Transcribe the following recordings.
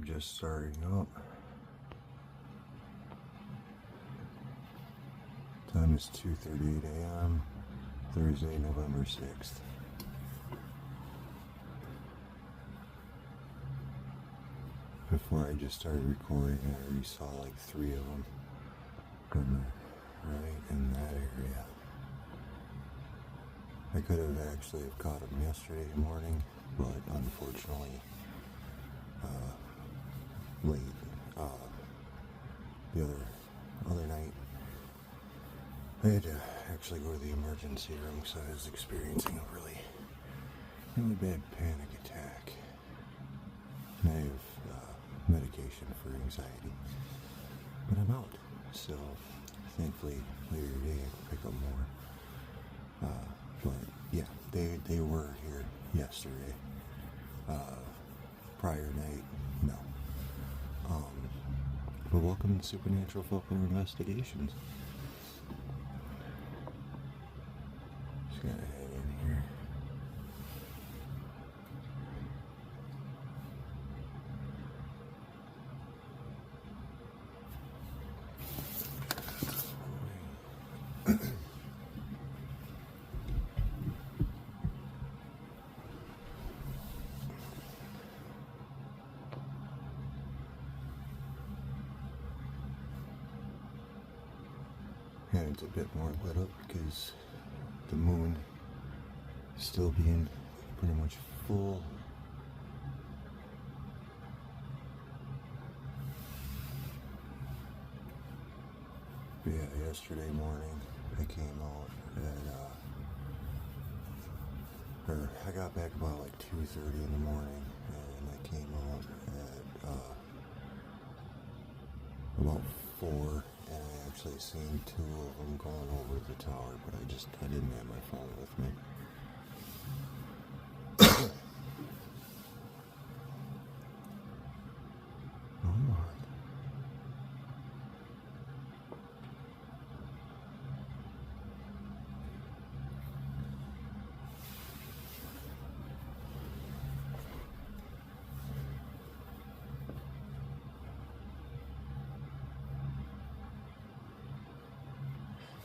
just starting up. Time is 2:38 a.m. Thursday, November 6th. Before I just started recording, I already saw like 3 of them right in that area. I could have actually caught them yesterday morning, but unfortunately, late the other night, I had to actually go to the emergency room because I was experiencing a really bad panic attack. And I have medication for anxiety, but I'm out. So thankfully later today I can pick up more. But yeah, they were here yesterday. Prior night, no. But welcome to Supernatural Folklore Investigations. Just gotta head in here. And it's a bit more lit up because the moon is still being pretty much full. But yeah, yesterday morning I came out at, I got back about like 2:30 in the morning, and I came out at about 4. And I actually seen 2 of them going over the tower, but I didn't have my phone with me. Come on.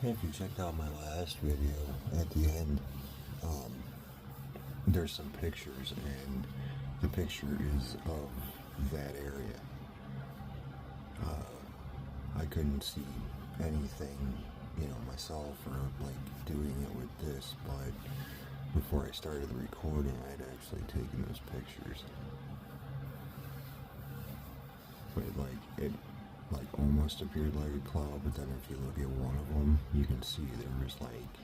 If you checked out my last video, at the end, there's some pictures, and the picture is of that area. I couldn't see anything, myself, or like doing it with this, but before I started the recording, I'd actually taken those pictures. But it almost appeared like a cloud, but then if you look at one of them, you can see there was like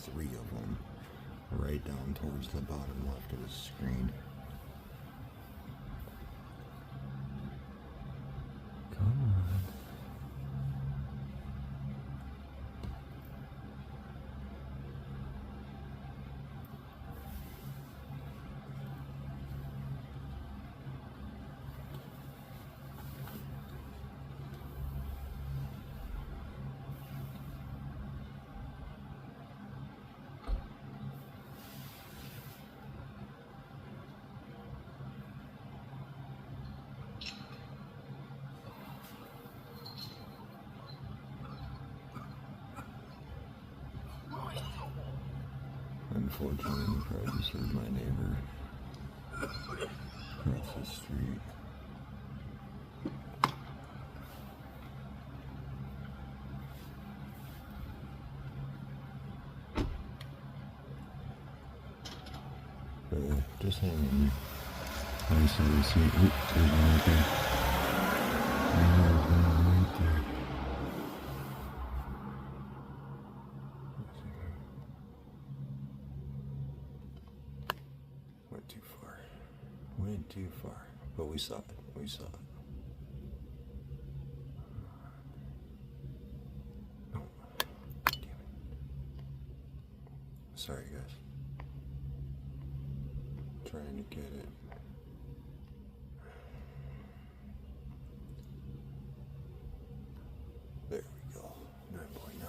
3 of them right down towards the bottom left of the screen. Come on. Unfortunately, you probably just heard my neighbor across the street. But just hang in there. I saw you see it. Oop, there's one right there. There's one right there. Went too far, but we saw it. Oh, damn it. Sorry, guys. Trying to get it. There we go. 9.9.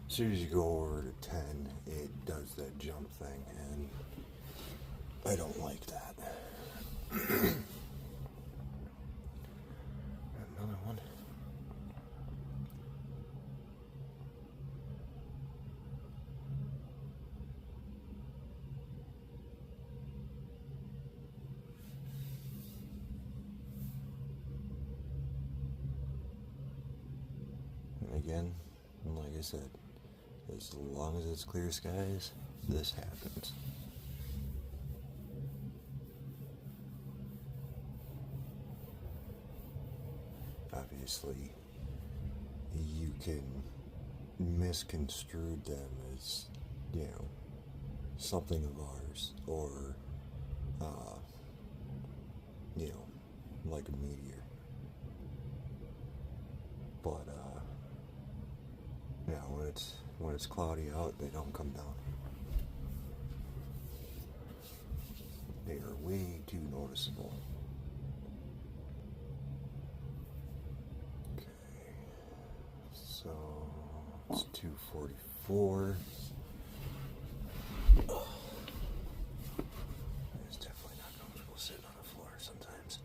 As soon as you go over to 10, it does that jump thing, and I don't like that. again, and like I said, as long as it's clear skies, this happens. Obviously, you can misconstrue them as, something of ours, or, like a meteor. But, when it's cloudy out, they don't come down. They are way too noticeable. Okay, so it's 2:44. It's definitely not comfortable sitting on the floor sometimes.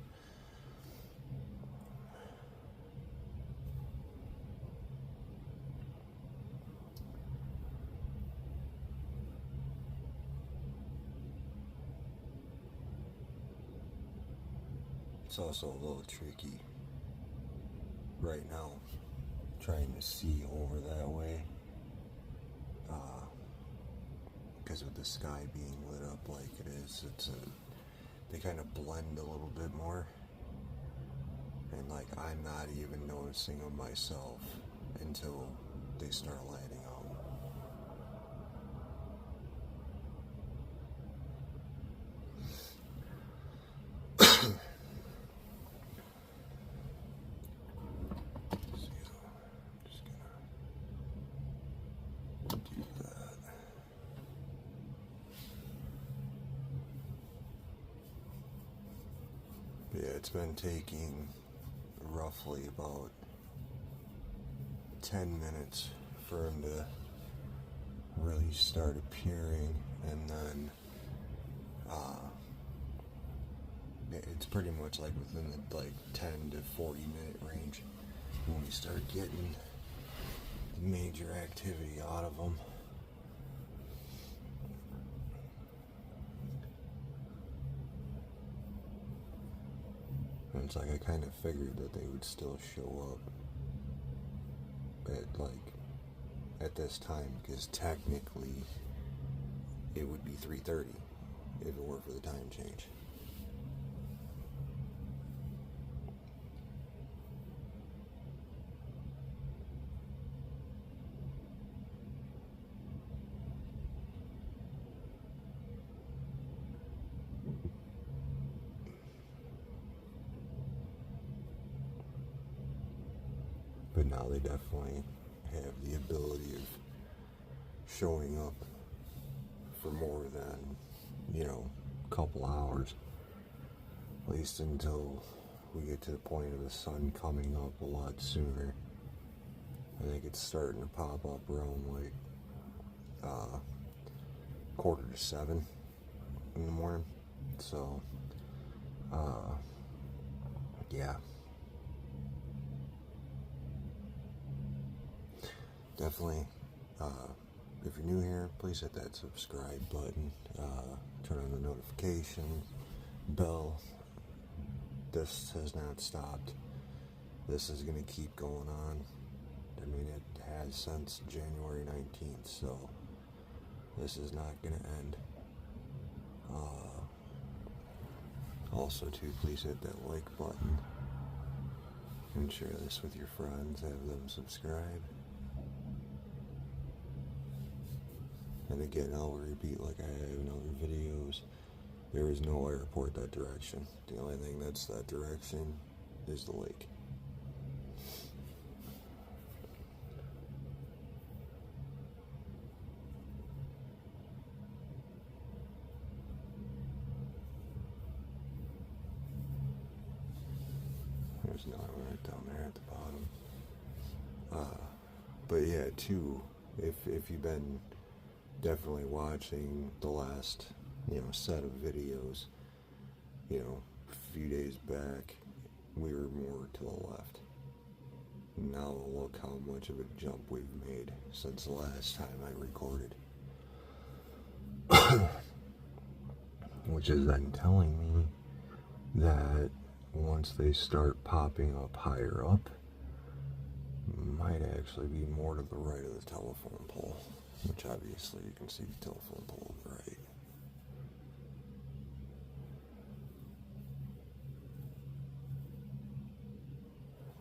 It's also a little tricky right now trying to see over that way, because with the sky being lit up like it is, they kind of blend a little bit more, and like I'm not even noticing them myself until they start lighting out. Yeah, it's been taking roughly about 10 minutes for him to really start appearing, and then it's pretty much like within the 10 to 40 minute range when we start getting the major activity out of them. And it's like I kind of figured that they would still show up at this time, because technically it would be 3:30 if it were for the time change. But now they definitely have the ability of showing up for more than, a couple hours. At least until we get to the point of the sun coming up a lot sooner. I think it's starting to pop up around 6:45 in the morning. So, yeah. Definitely, if you're new here, please hit that subscribe button, turn on the notification bell. This has not stopped. This is going to keep going on. I mean, it has since January 19th, so this is not going to end. Also, too, please hit that like button and share this with your friends, have them subscribe. And again, I'll repeat like I have in other videos, there is no airport that direction. The only thing that's that direction is the lake. There's another one right down there at the bottom. But yeah, too, if you've been definitely watching the last, set of videos, a few days back, we were more to the left. Now look how much of a jump we've made since the last time I recorded. Which is then telling me that once they start popping up higher up, might actually be more to the right of the telephone pole, which obviously you can see the telephone pole on the right.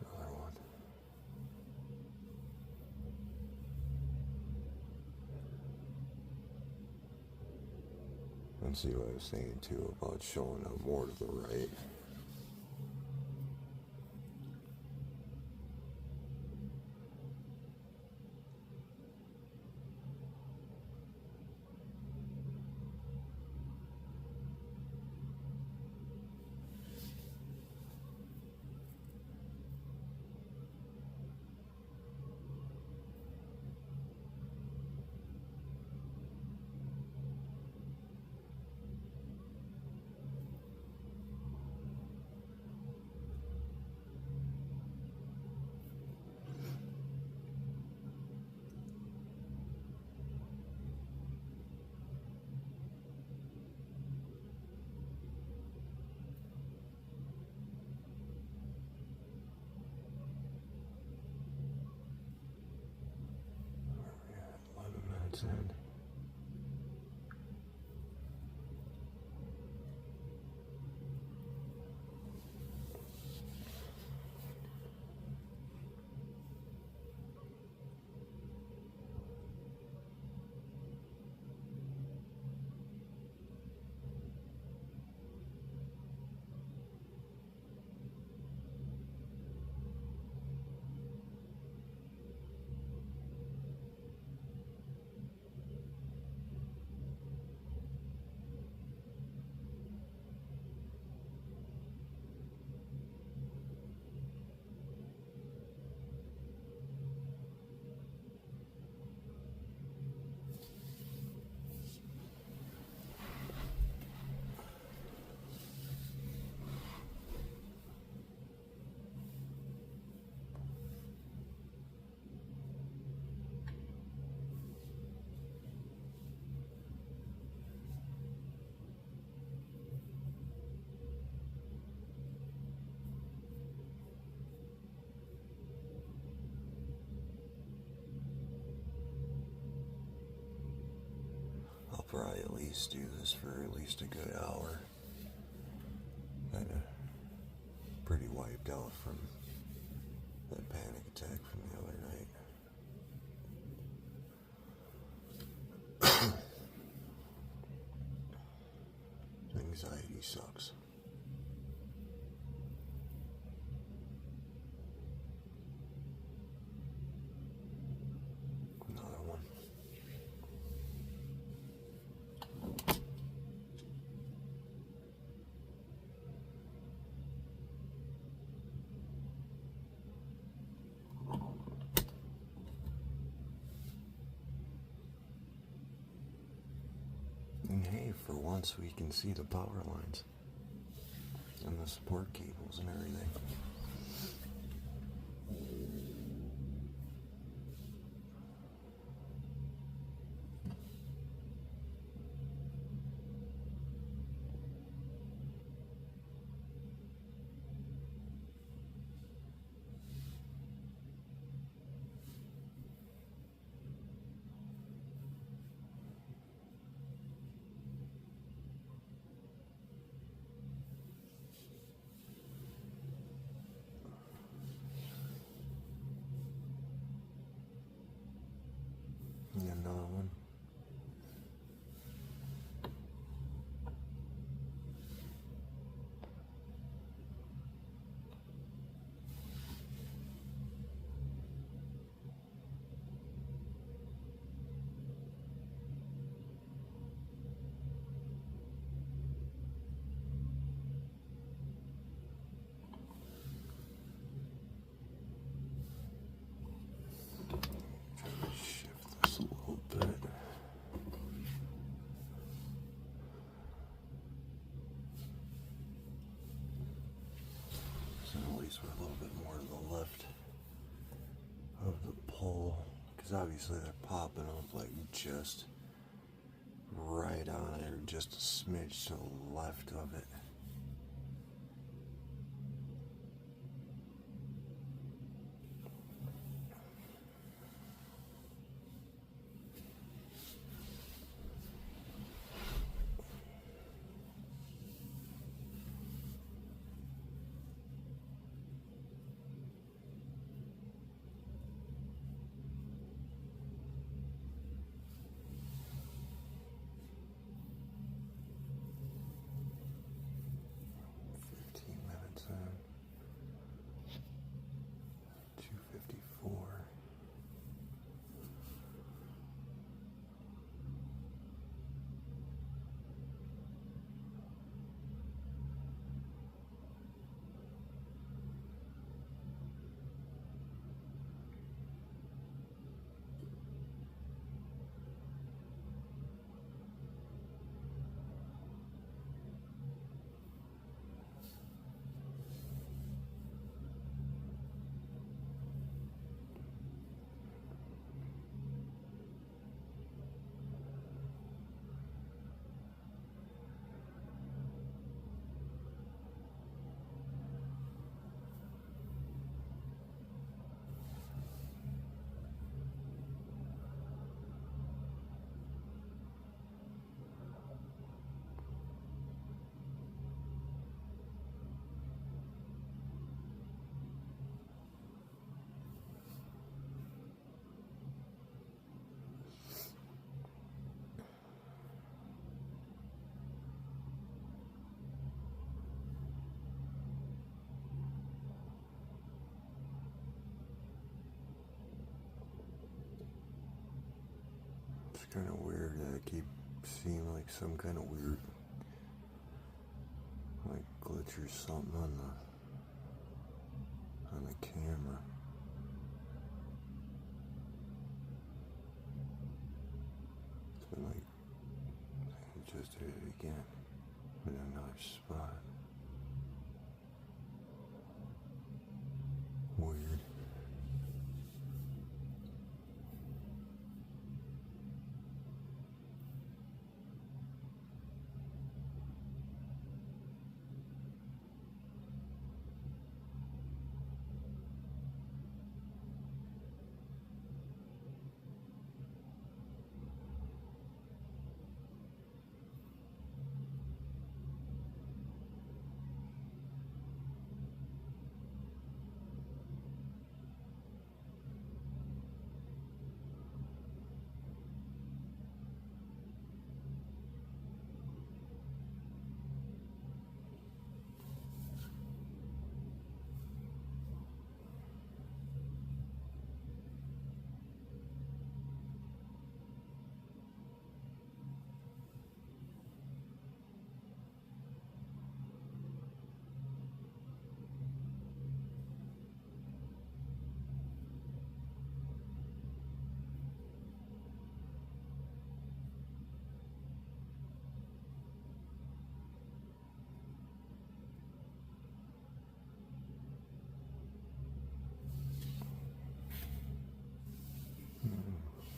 Another one. And see what I was saying too about showing up more to the right. In. I'll probably at least do this for at least a good hour. Kind of pretty wiped out from that panic attack from the other night. Anxiety sucks. Another one. And hey, for once we can see the power lines and the support cables and everything. Another one. Shift this a little bit. So at least we're a little bit more to the left of the pole, because obviously they're popping up like just right on it, or just a smidge to the left of it. It's kind of weird. I keep seeing like some kind of weird, like glitch or something on the camera. It's been like, it just did it again in another spot. Weird.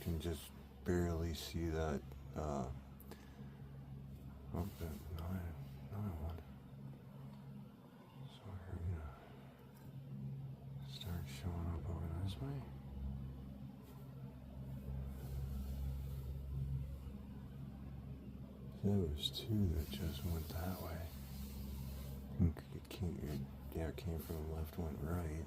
Can just barely see that. Oh, another one. So we're gonna start showing up over this way. There was two that just went that way. It came from the left, went right.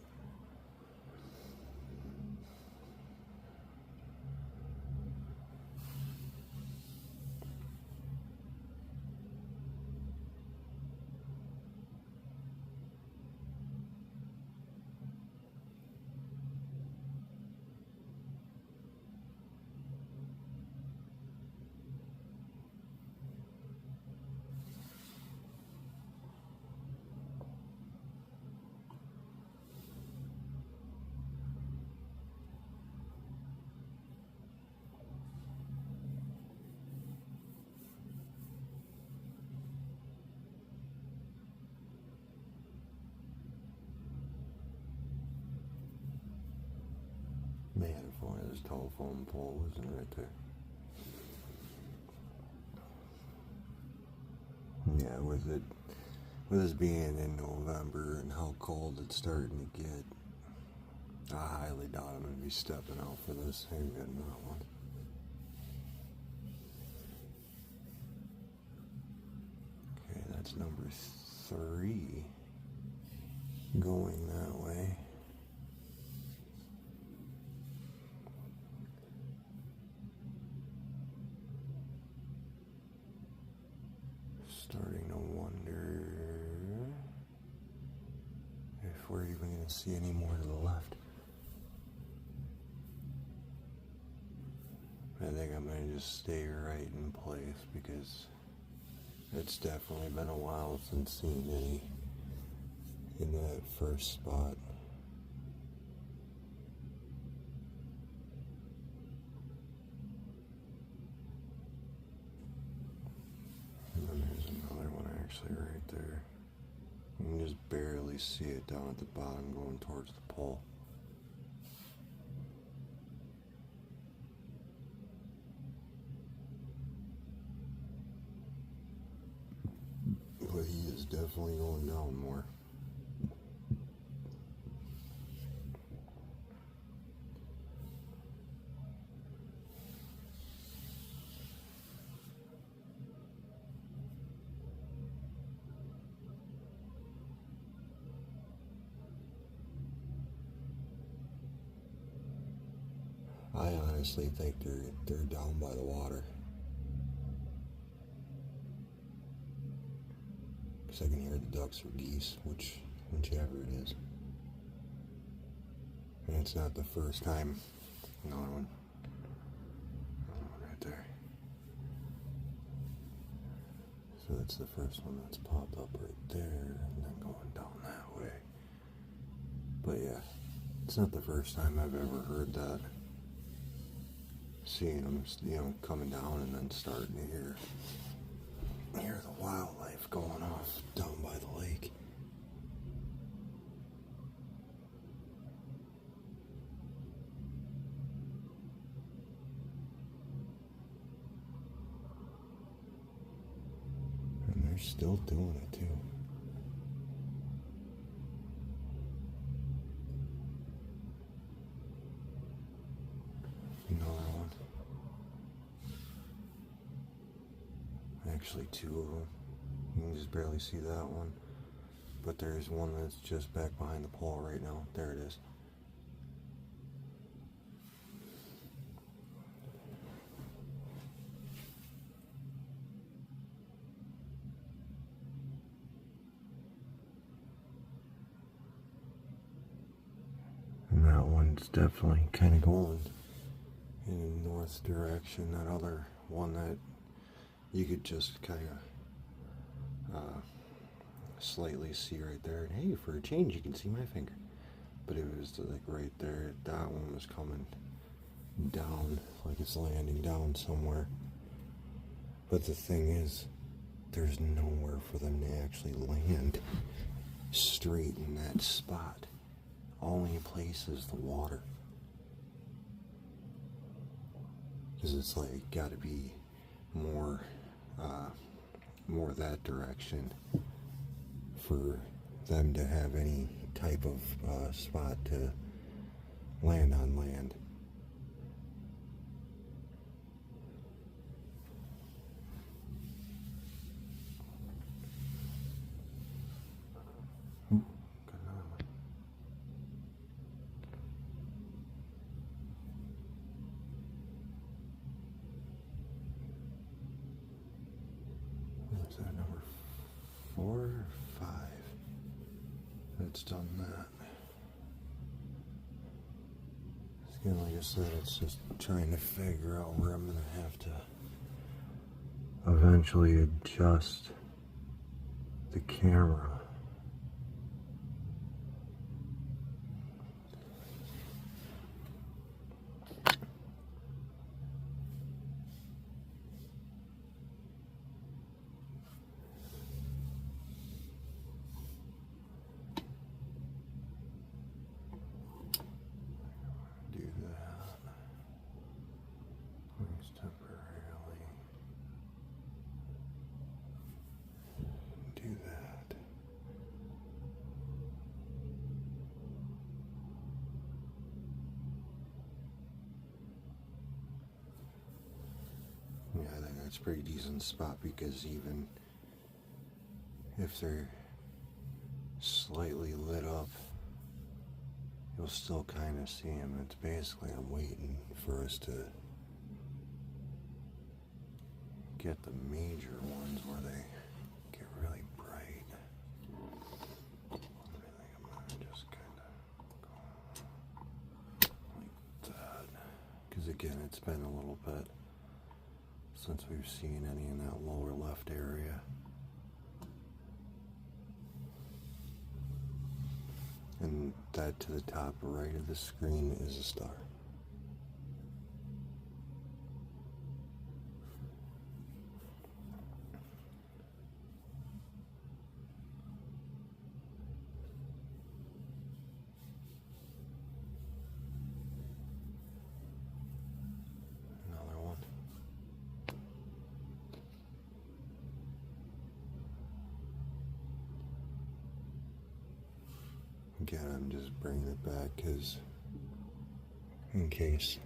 Man, if only this telephone pole wasn't right there. Yeah, with us being in November and how cold it's starting to get, I highly doubt I'm going to be stepping out for this. I ain't getting that one. Okay, that's number 3 going that way. Starting to wonder if we're even going to see any more to the left. I think I'm going to just stay right in place because it's definitely been a while since seeing any in that first spot. And then there's another one actually right there. You can just barely see it down at the bottom going towards the pole. But he is definitely going down more. I honestly think they're down by the water. Because I can hear the ducks or geese, whichever it is. And it's not the first time. Another one. Right there. So that's the first one that's popped up right there, and then going down that way. But yeah, it's not the first time I've ever heard that. Seeing them, coming down and then starting to hear the wildlife going off down by the lake. And they're still doing it too. Another one. Actually, two of them. You can just barely see that one. But there's one that's just back behind the pole right now. There it is. And that one's definitely kind of going in the north direction. That other one that you could just kind of slightly see right there. And hey, for a change, you can see my finger. But it was like right there. That one was coming down, like it's landing down somewhere. But the thing is, there's nowhere for them to actually land straight in that spot. Only place is the water. Because it's like got to be more that direction for them to have any type of spot to land on land. Ooh, got another one. Is that number 4 or 5? That's done that. Again, like I said, it's just trying to figure out where I'm going to have to eventually adjust the camera. I think that's a pretty decent spot, because even if they're slightly lit up, you'll still kind of see them. It's basically, I'm waiting for us to get the major ones where they get really bright. I think I'm gonna just kind of go like that, because again, it's been a little bit since we've seen any in that lower left area. And that to the top right of the screen is a star. Another one. Again, I'm just bringing it back because in case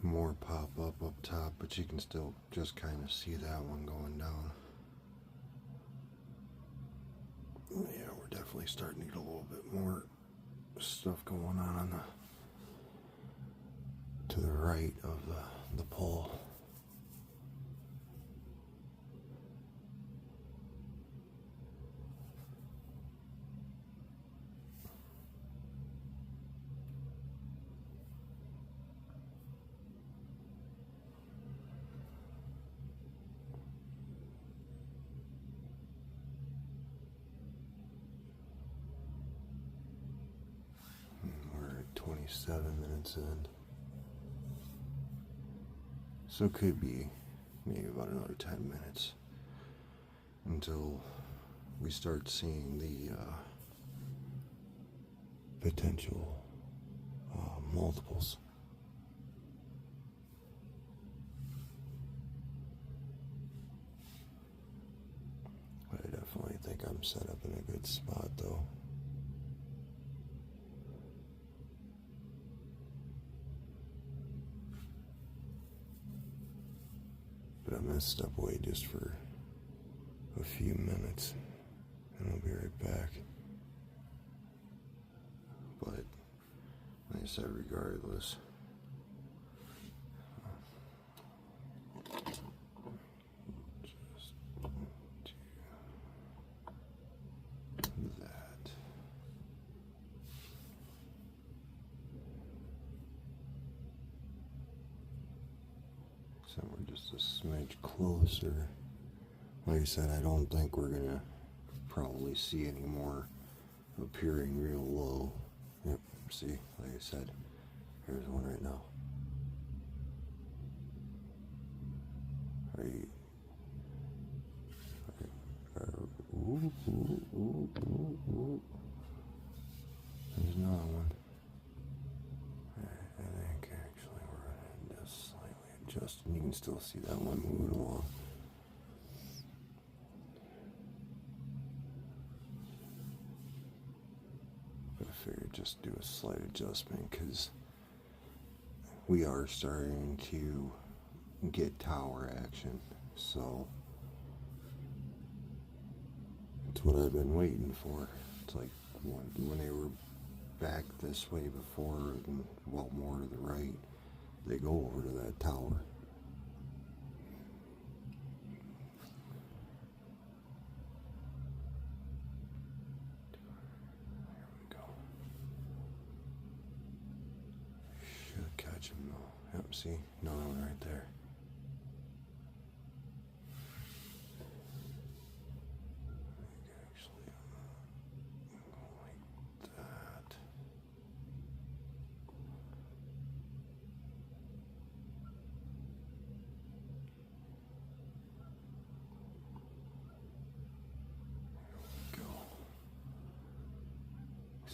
more pop up top, but you can still just kind of see that one going down. Yeah, we're definitely starting to get a little bit more stuff going on to the right of the pole. only 7 minutes in. So it could be maybe about another 10 minutes until we start seeing the potential multiples. But I definitely think I'm set up in a good spot though. But I'm going to step away just for a few minutes and I'll be right back. But like I said, regardless, just do that. So we're just a smidge closer. Like I said, I don't think we're gonna probably see any more appearing real low. Yep, see, like I said, here's one right now. Right. Ooh, ooh, ooh, ooh, ooh. There's another one. I think actually we're gonna just slightly adjust, and you can still see that one moving along. But I figured just do a slight adjustment because we are starting to get tower action, so it's what I've been waiting for. It's like when they were back this way before, and well, more to the right, they go over to that tower. There we go. Should catch him though. Yep, see, another one right there.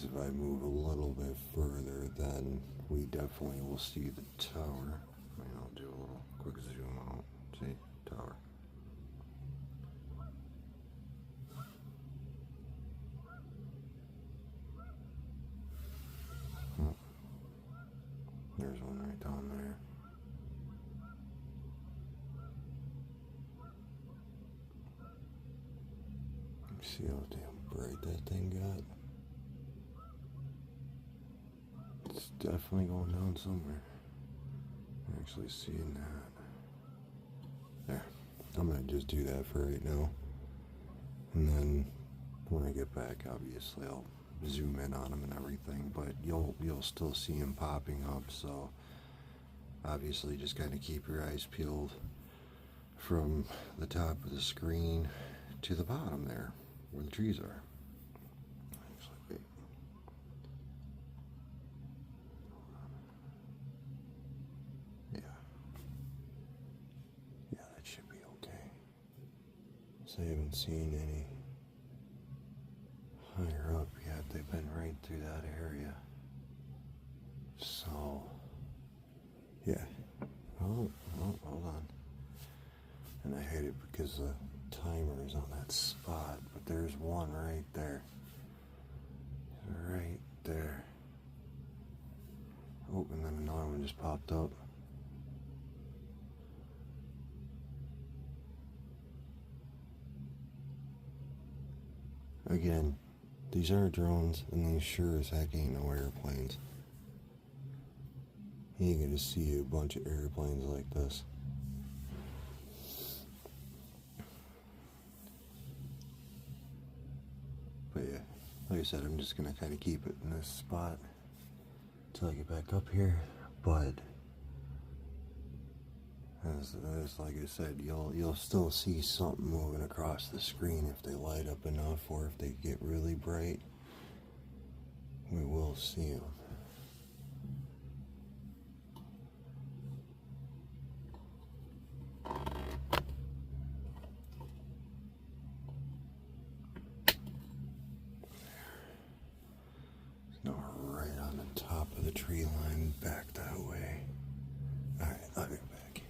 If I move a little bit further, then we definitely will see the tower. I mean, I'll do a little quick zoom out. See, tower. Oh, there's one right down there. See how damn bright that thing got? It's definitely going down somewhere. I'm actually seeing that. There. I'm going to just do that for right now. And then when I get back, obviously I'll zoom in on them and everything. But you'll still see them popping up. So obviously just kind of keep your eyes peeled from the top of the screen to the bottom there, where the trees are. Actually, wait. Yeah, that should be okay. So I haven't seen any higher up yet. They've been right through that area. So, yeah. Oh, hold on. And I hate it because the timer is on that spot, but there's one right there. Right there. Oh, and then another one just popped up. Again, these are drones, and these sure as heck ain't no airplanes. You ain't gonna see a bunch of airplanes like this. But yeah, like I said, I'm just gonna kind of keep it in this spot until I get back up here. But as like I said, you'll still see something moving across the screen if they light up enough, or if they get really bright. We will see them. top of the tree line back that way. Alright, I'll be back.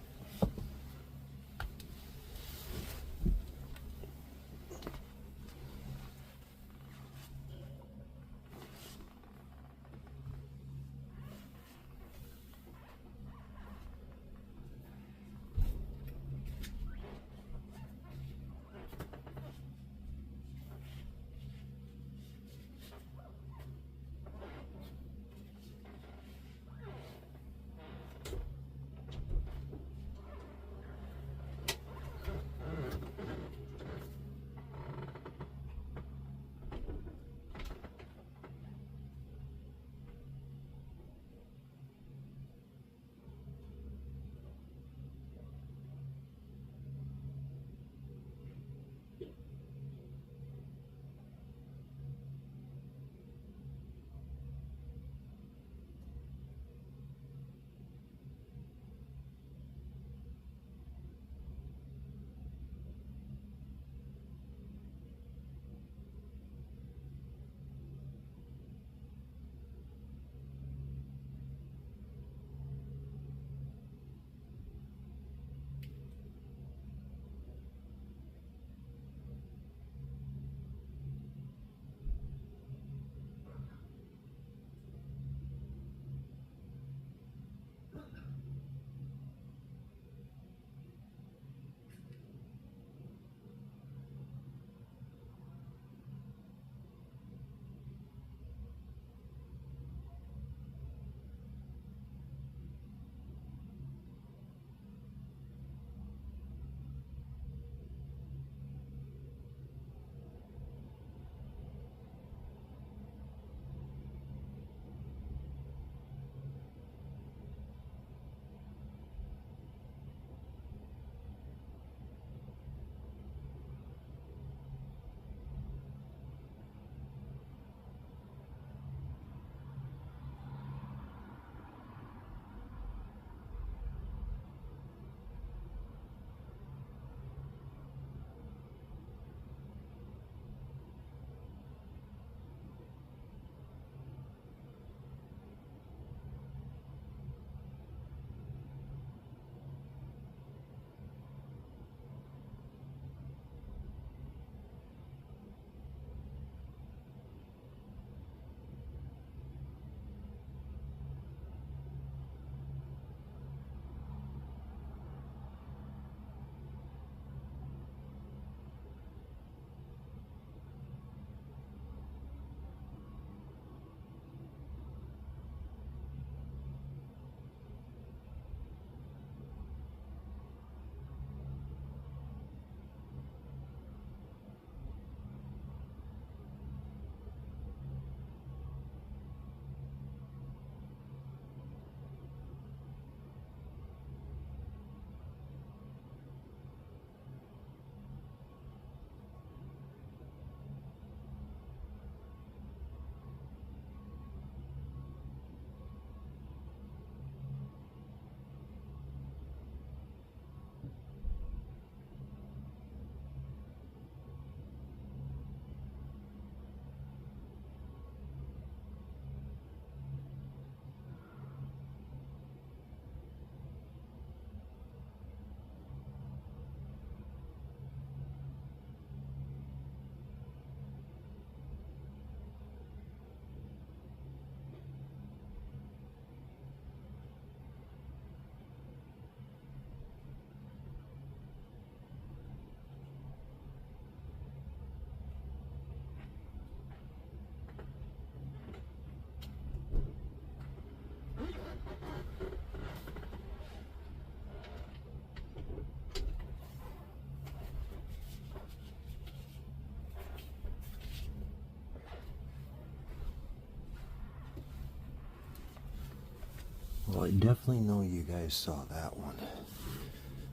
Well, I definitely know you guys saw that one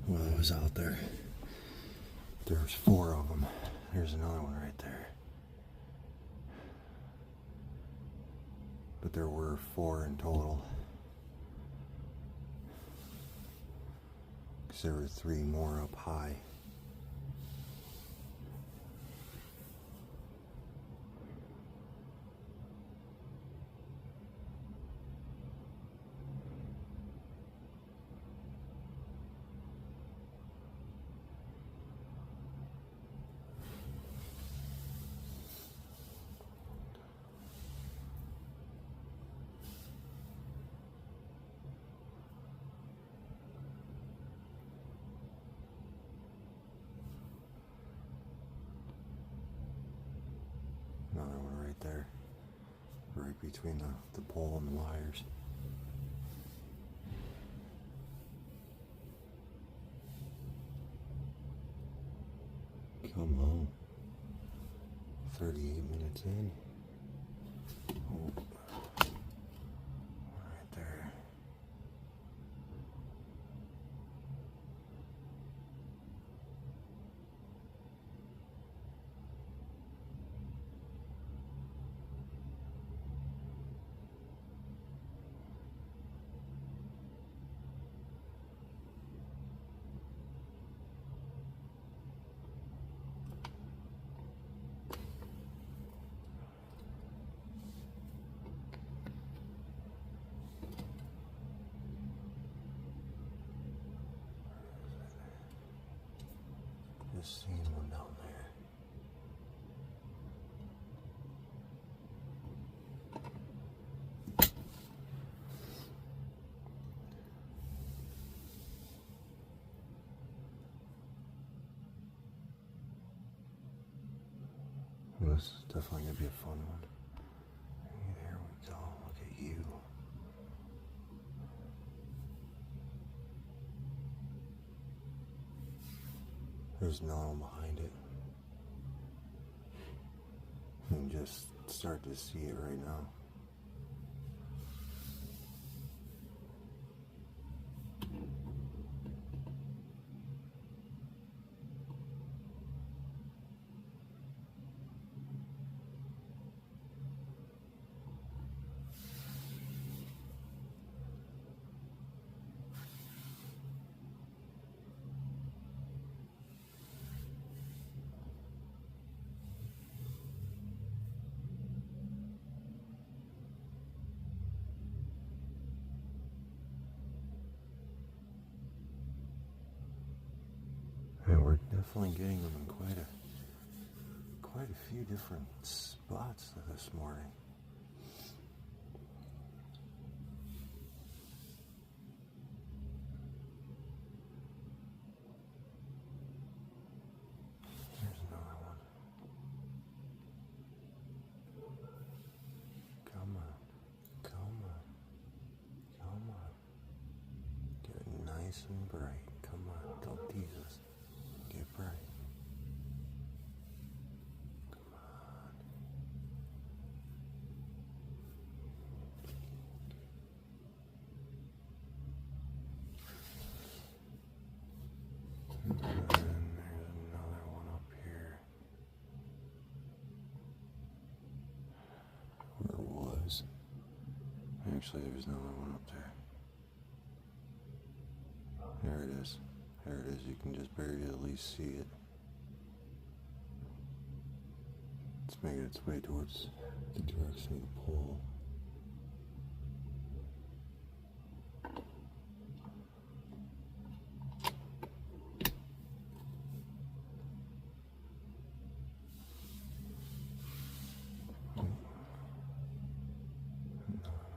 while I was out there. There's 4 of them. There's another one right there. But there were 4 in total. Because there were 3 more up high. right between the pole and the wires. Come on. 38 minutes in. Oh. Right there. Just seeing one down there. Well, this is definitely going to be a fun one. There we go. Look at you. There's another one behind it. You can just start to see it right now. And we're definitely getting them in quite a few different spots this morning. Here's another one. Come on, come on, come on. Get it nice and bright. Come on, don't tease us. Get bright. Come on. And then there's another one up here. Where it was. Actually, there's another one up there. There it is. There it is. You can just barely at least see it. It's making its way towards the direction of the pole.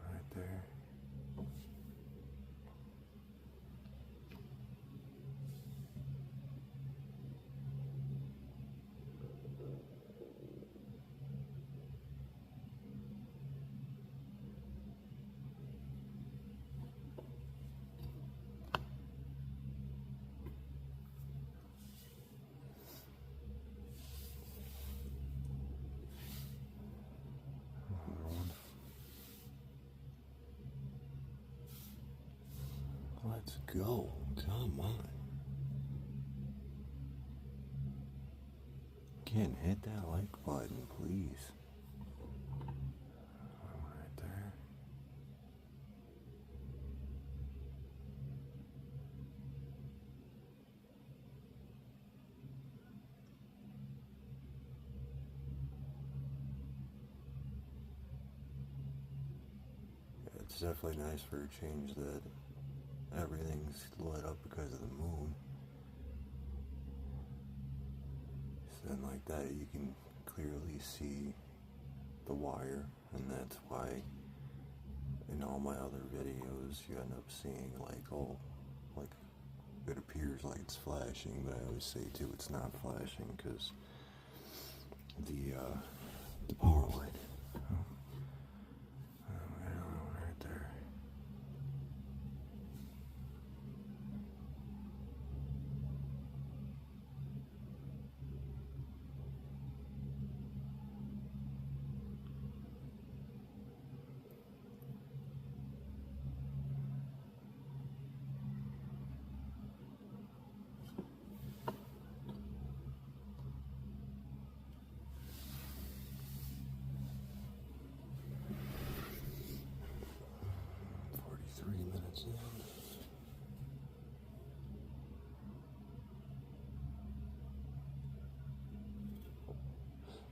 Right there. Let's go. Come on. Again, hit that like button, please. Right there. It's definitely nice for a change that everything's lit up because of the moon. So then like that you can clearly see the wire, and that's why in all my other videos you end up seeing like, oh, like it appears like it's flashing, but I always say too it's not flashing because the power line.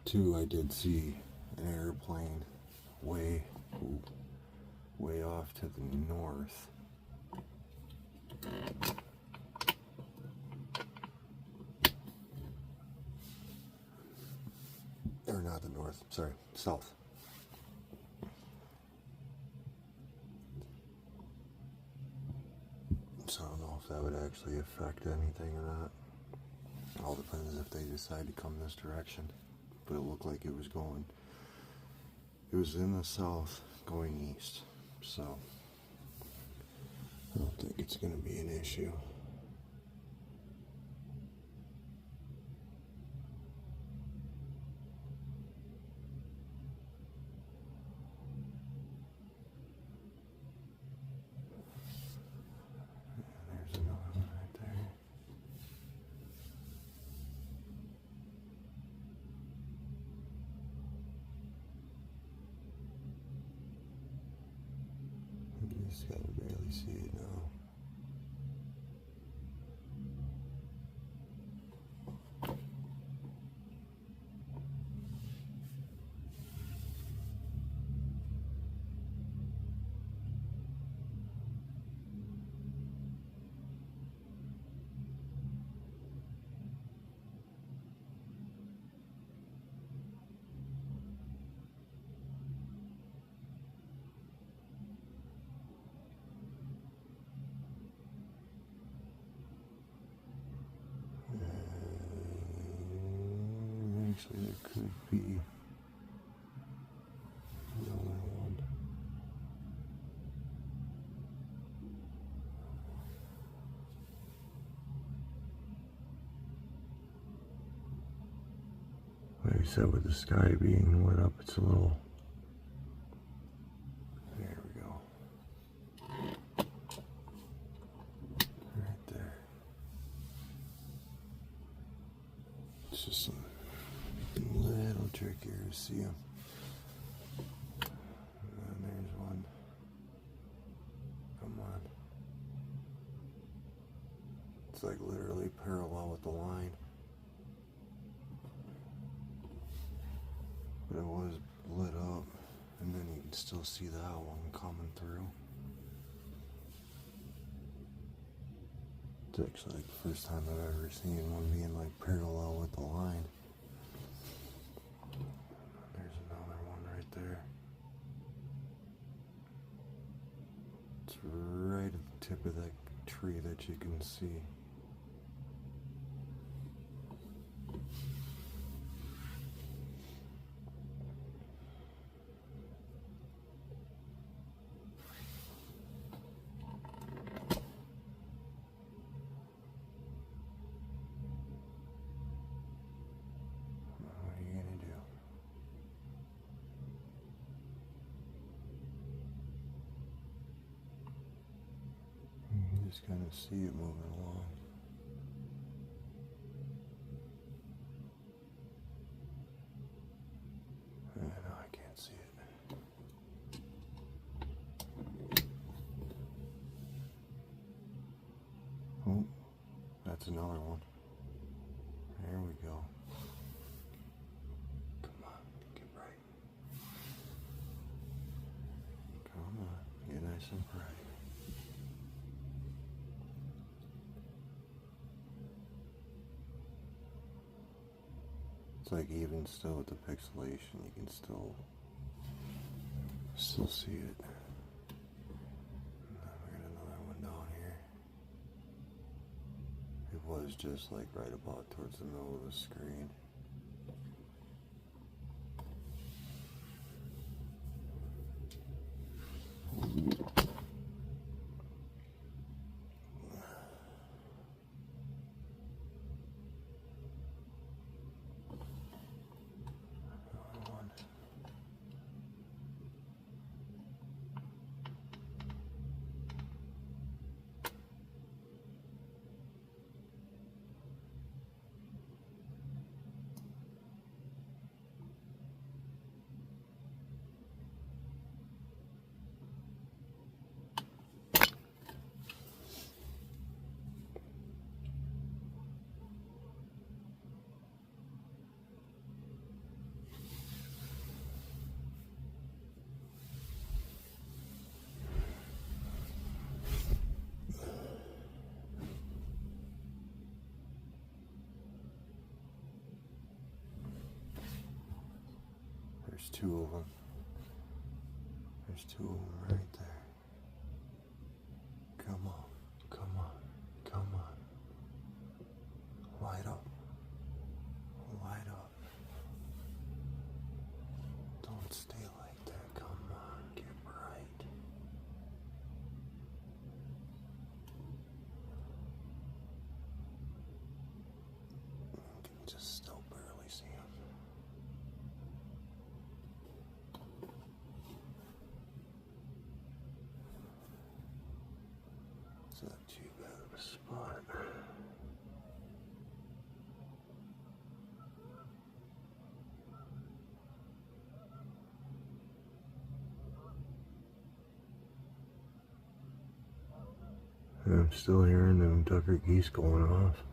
Two, I did see an airplane way off to the north. Or not the north, sorry, south. So I don't know if that would actually affect anything or not. It all depends if they decide to come this direction. But it looked like it was in the south going east. So I don't think it's going to be an issue. There's another one right there. You just gotta barely see it now. Actually, there could be another one. Like I said, with the sky being lit up, it's a little. There we go. Right there. It's just a little trickier to see them. And there's one. Come on. It's like literally parallel with the line. But it was lit up, and then you can still see that one coming through. It's actually like the first time I've ever seen one being like parallel with the line. There's another one right there. It's right at the tip of that tree that you can see. Just kind of see it moving along. No, I can't see it. Oh, that's another one. There we go. Come on, get bright. Come on, get nice and bright. It's like even still with the pixelation, you can still see it. And then we got another one down here. It was just like right about towards the middle of the screen. There's two of them. There's two of them right there. Come on, come on, come on. Light up. Light up. Don't stay like that. Come on, get bright. You can just still barely see him. It's not too bad of a spot. I'm still hearing them ducker geese going off.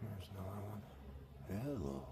There's another one. Hello.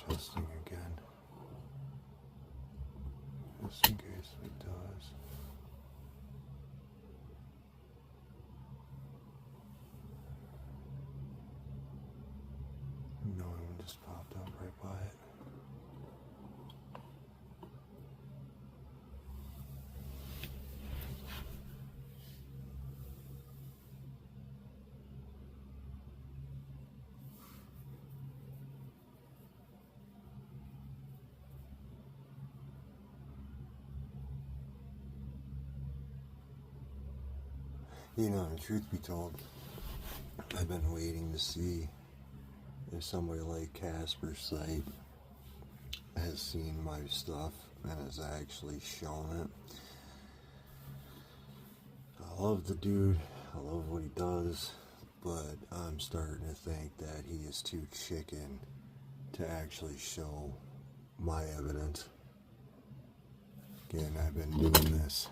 Testing again, just in case it does. No one just popped up right by it. You know, truth be told, I've been waiting to see if somebody like Casper's site has seen my stuff and has actually shown it. I love the dude, I love what he does, but I'm starting to think that he is too chicken to actually show my evidence. Again, I've been doing this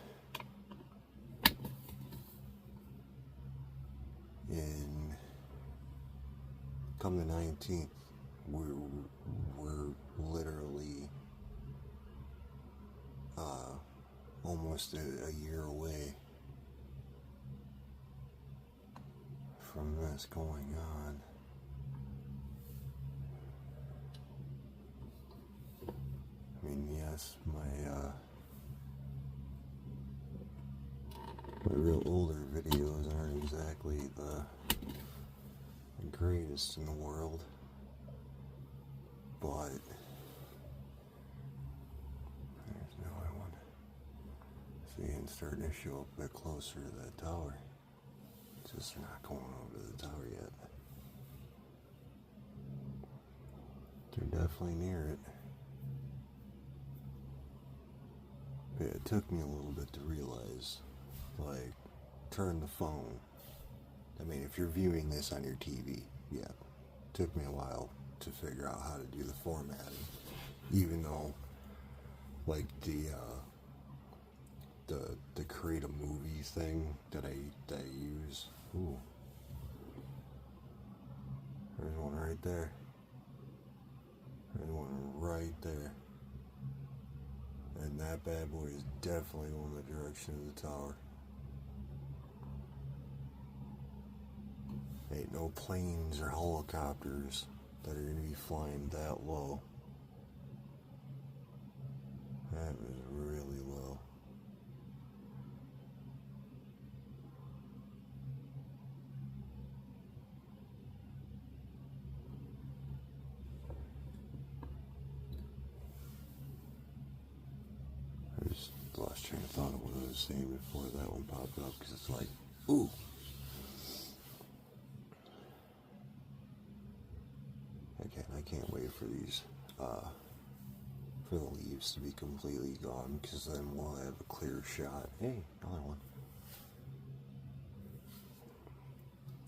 come the 19th, we're literally almost a year away from this going on. I mean, yes, my real older videos aren't exactly the greatest in the world, but there's another one. See, and starting to show up a bit closer to that tower. Just not going over to the tower yet. They're definitely near it. But it took me a little bit to realize, like, turn the phone. I mean, if you're viewing this on your TV, yeah, it took me a while to figure out how to do the formatting, even though, like, the create a movie thing that I use. Ooh, there's one right there. There's one right there. And that bad boy is definitely going the direction of the tower. Ain't no planes or helicopters that are going to be flying that low. That was really low. I just lost train of thought of what I was saying before that one popped up, because it's like, ooh. I can't wait for these, for the leaves to be completely gone, because then we'll have a clear shot. Hey, another one.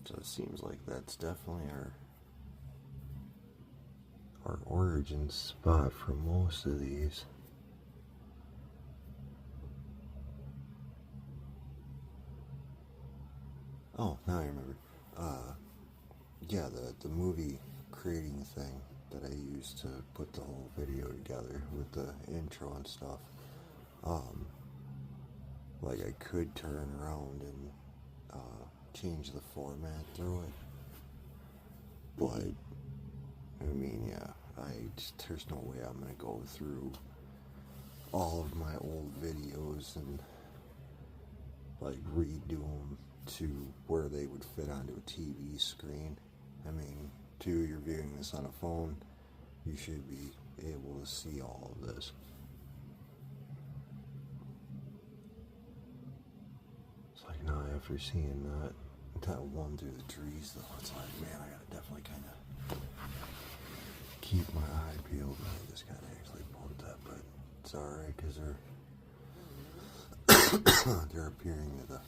So it seems like that's definitely our origin spot for most of these. Oh, now I remember. Yeah, the movie creating thing that I used to put the whole video together with the intro and stuff. Like I could turn around and change the format through it, but I mean, yeah, there's no way I'm gonna go through all of my old videos and like redo them to where they would fit onto a TV screen. I mean, you're viewing this on a phone, you should be able to see all of this. It's like now after seeing that one through the trees though, it's like, man, I gotta definitely kind of keep my eye peeled. I just gotta actually point that, but it's alright because they're appearing to the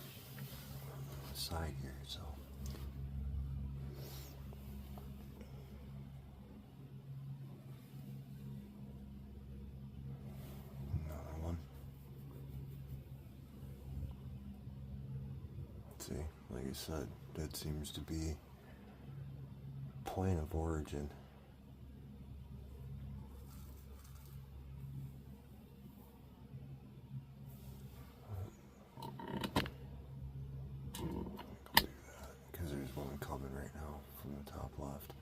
side here, so. Another one. Let's see, like I said, that seems to be point of origin. Because there's one coming right now from the top left.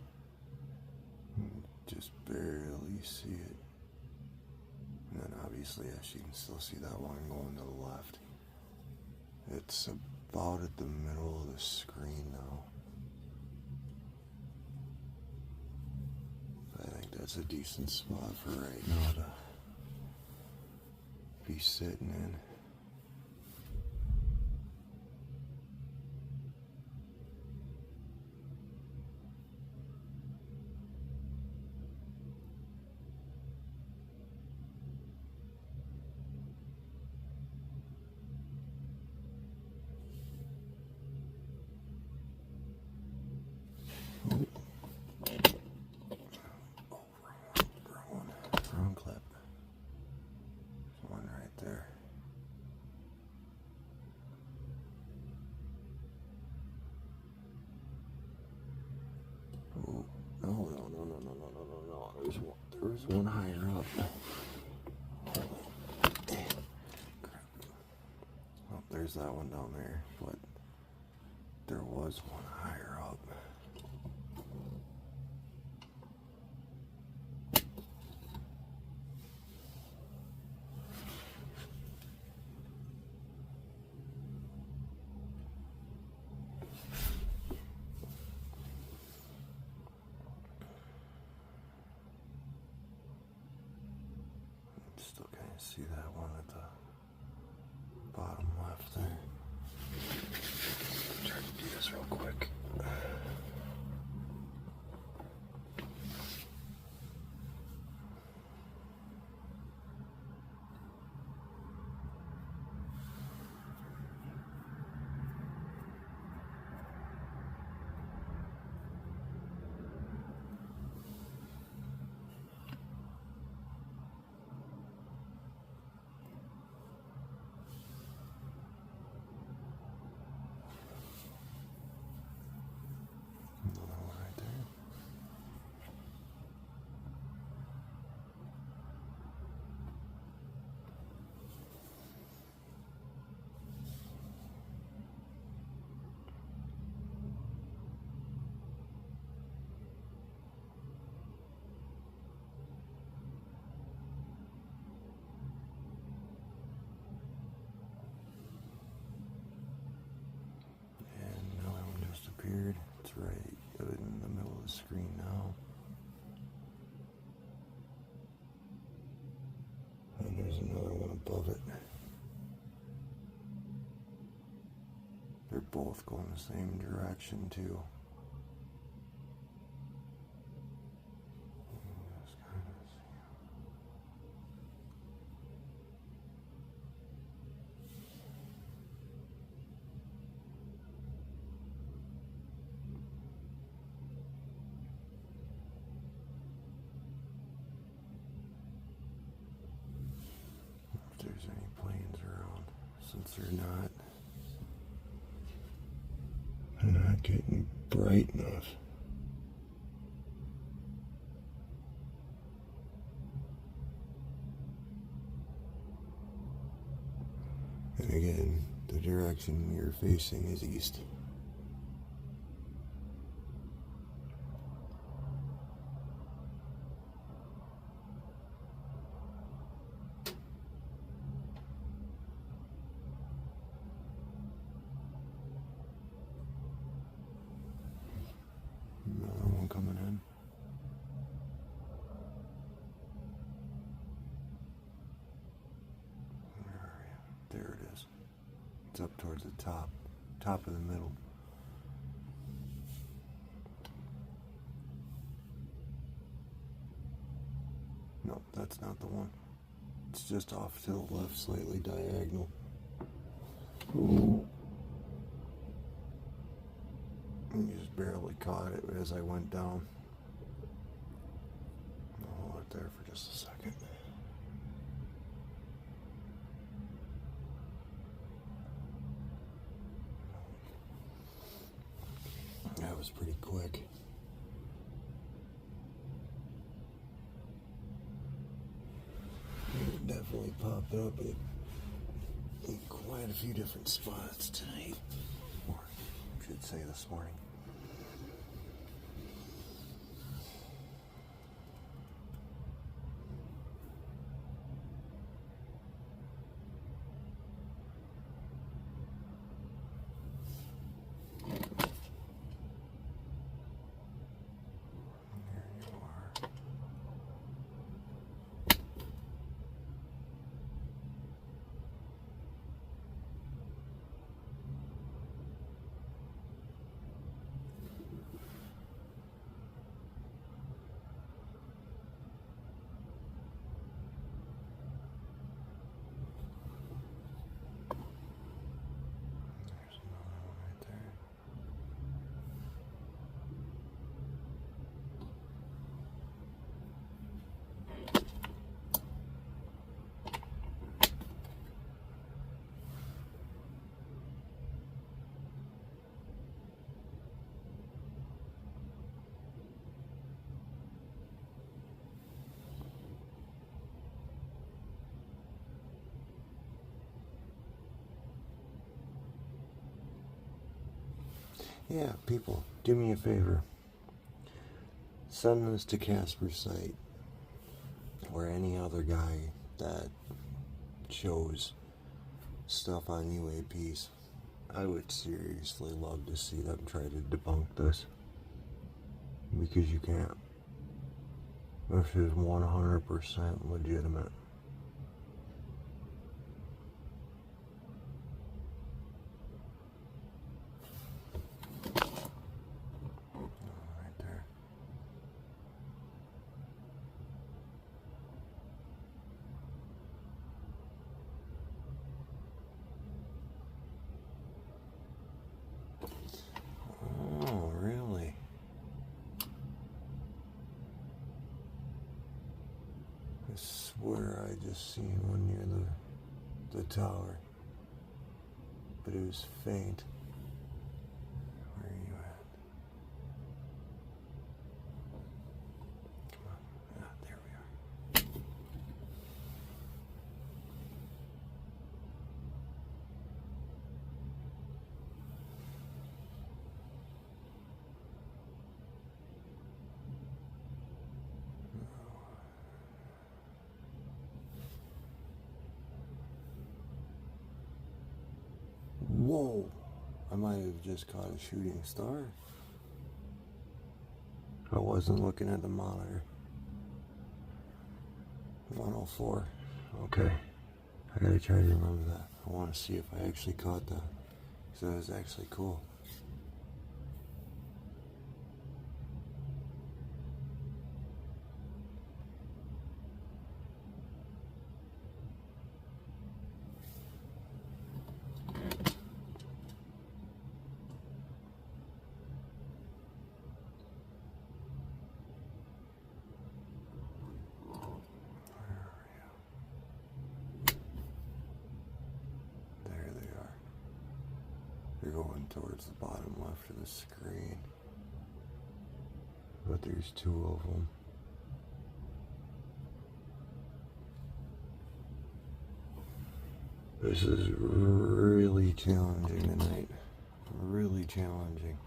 Just barely see it. And then obviously, yes, you can still see that one going to the left. It's about at the middle of the screen now. I think that's a decent spot for right now to be sitting in. Wrong clip. There's one right there. Oh, no. There's one higher up. Oh, there's that one down there, but there was one higher up. Still can't see that one at the bottom left there. Try to do this real quick. right in the middle of the screen now. And there's another one above it. They're both going the same direction too. If there's any planes around, since they're not getting bright enough. And again, the direction you're facing is east. Another one coming in. Where are you? There it is. It's up towards the top of the middle. No, that's not the one. It's just off to the left, slightly diagonal. Ooh. I just barely caught it as I went down. I'll hold it there for just a second. That was pretty quick. It definitely popped up in quite a few different spots tonight. Or I should say this morning. Yeah, people, do me a favor. Send this to Casper's site or any other guy that shows stuff on UAPs. I would seriously love to see them try to debunk this. Because you can't. This is 100% legitimate. Right there. Oh, really? I swear I just seen one near the tower. But it was faint. Where are you at? Come on. Ah, there we are. Whoa! I might have just caught a shooting star. I wasn't looking at the monitor. 104. Okay. I gotta try to remember that. I want to see if I actually caught that. Because that was actually cool. There they are. They're going towards the bottom left of the screen. But there's two of them. This is really challenging tonight. Really challenging.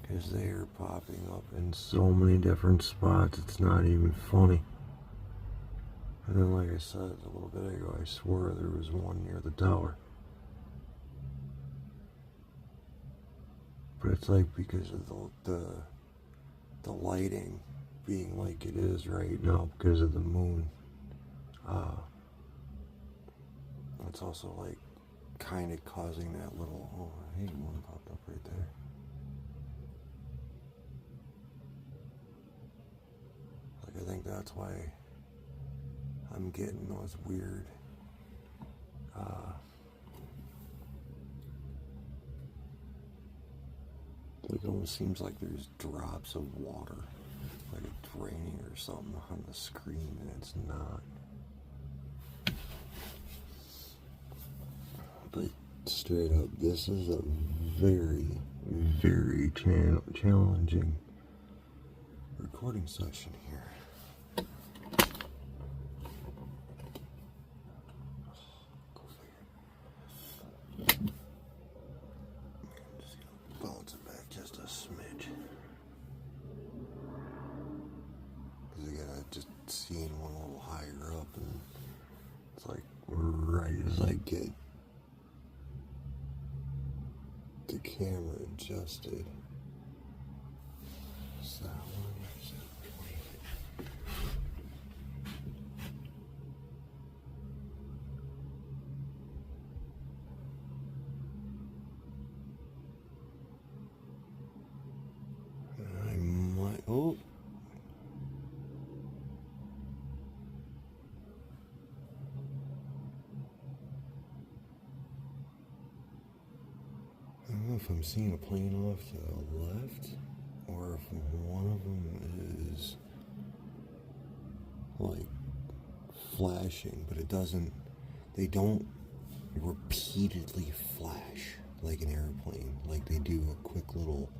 Because they are popping up in so many different spots, it's not even funny. And then, like I said a little bit ago, I swore there was one near the tower. But it's like because of the lighting being like it is right now because of the moon. It's also like kind of causing that little, oh, hey, one popped up right there. Like I think that's why I'm getting those weird like it almost seems like there's drops of water, like it's raining or something on the screen, and it's not. But straight up, this is a very, very challenging recording session here. Go figure. I'm just gonna bounce it back just a smidge. Because I gotta just seeing one a little higher up, and it's like right as I get the camera adjusted. So I might, oh, I don't know if I'm seeing a plane off to the left or if one of them is like flashing, but it doesn't, they don't repeatedly flash like an airplane, like they do a quick little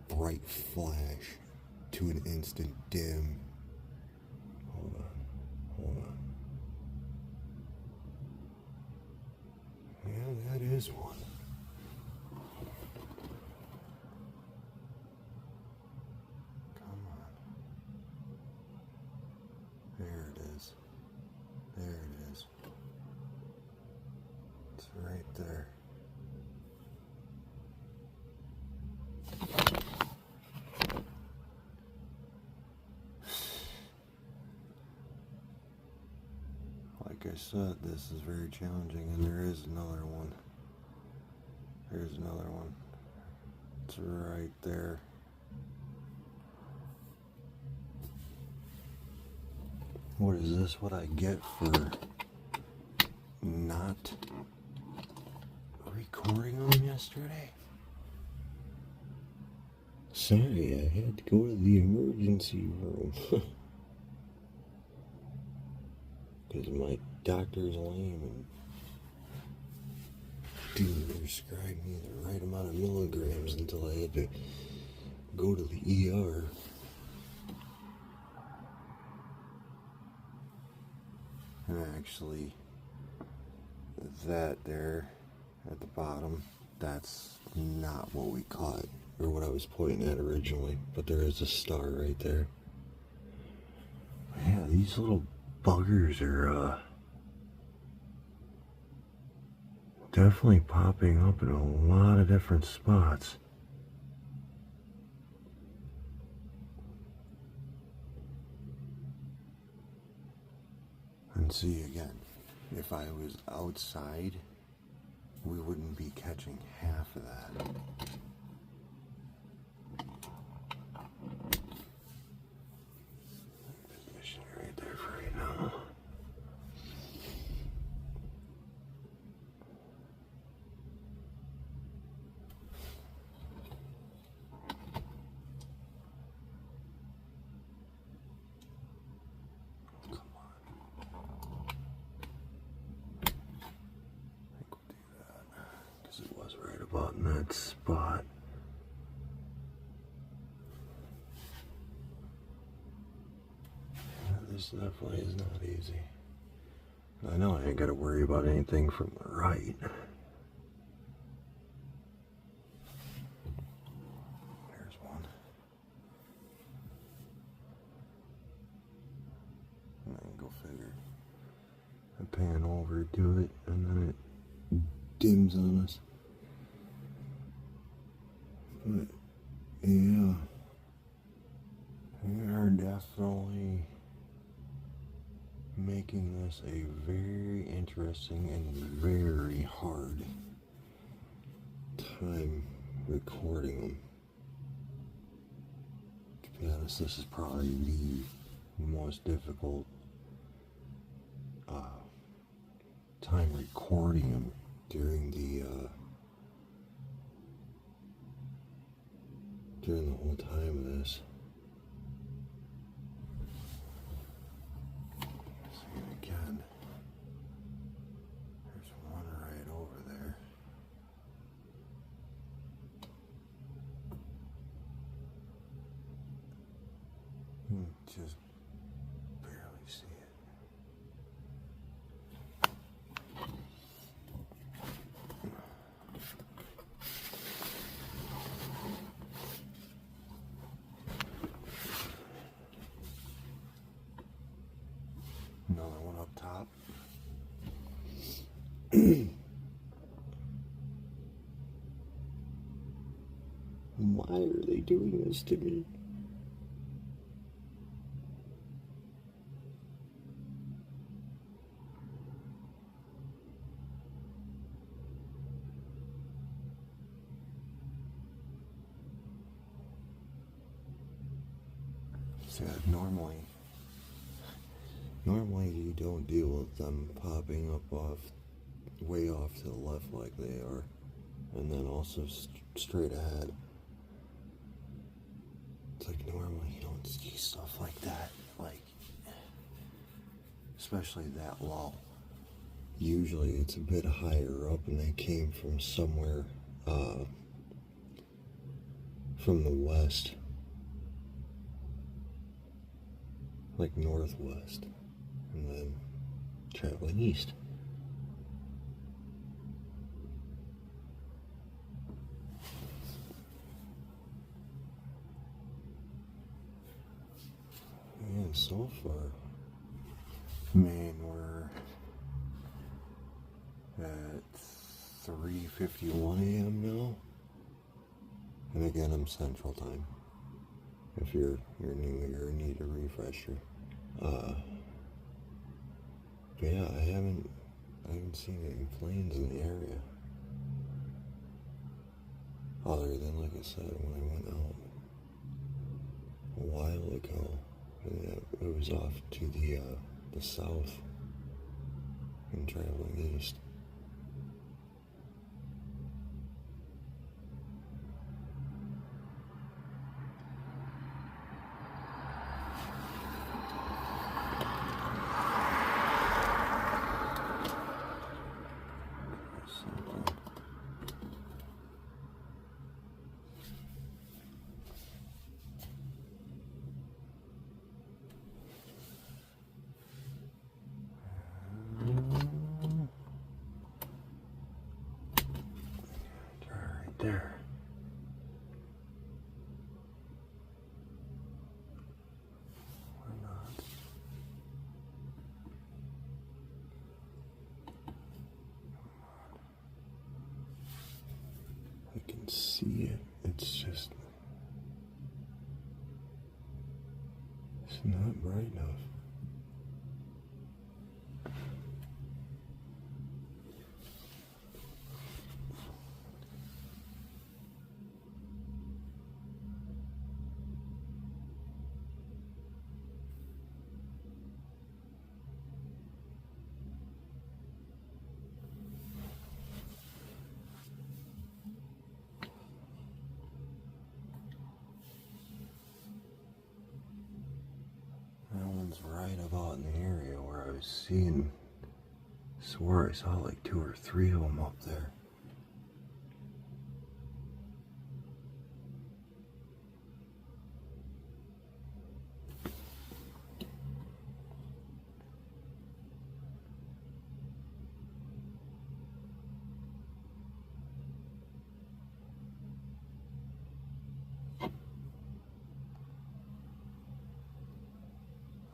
bright flash to an instant dim. Hold on. Yeah, that is one. Come on. There it is. It's right there. Like I said, this is very challenging, and there is another one. There's another one. It's right there. What is this? What I get for not recording them yesterday? Sorry, I had to go to the emergency room. Because my doctor's lame and didn't prescribe me the right amount of milligrams until I had to go to the ER. And actually, that there at the bottom, that's not what we caught, or what I was pointing at originally, but there is a star right there. Yeah, these little buggers are definitely popping up in a lot of different spots. And see again, if I was outside, we wouldn't be catching half of that. Position right there for right now. It was right about in that spot. This definitely is not easy. I know I ain't got to worry about anything from the right. There's one. And then go figure. I pan over to it and then it dims on us. But yeah, we are definitely making this a very interesting and very hard time recording them. To be honest, this is probably the most difficult time recording them during the whole time of this. See it again. There's one right over there. Just barely see it. Another one up top. Why are they doing this to me? So normally you don't deal with them popping up way off to the left like they are, and then also straight ahead. It's like normally you don't see stuff like that, like especially that low. Usually it's a bit higher up, and they came from somewhere from the west, like northwest, and then traveling east. And so far, man, we're at 3:51 a.m. now, and again, I'm Central Time. If you're new here and need a refresher, but yeah, I haven't seen any planes in the area, other than, like I said, when I went out a while ago, and it was off to the south and traveling east. There. Why not? I can see it. It's just, it's not bright enough. right about in the area where I was seeing, swore I saw like 2 or 3 of them up there.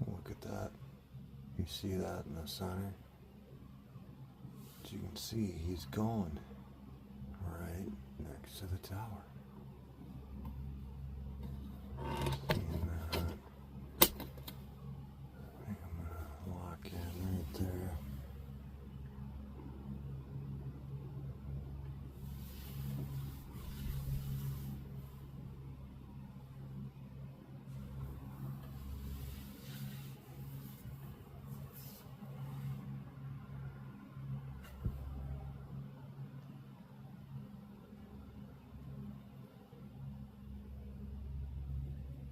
Look at that. You see that in the center? As you can see, he's going right next to the tower. And, I think I'm gonna lock in right there.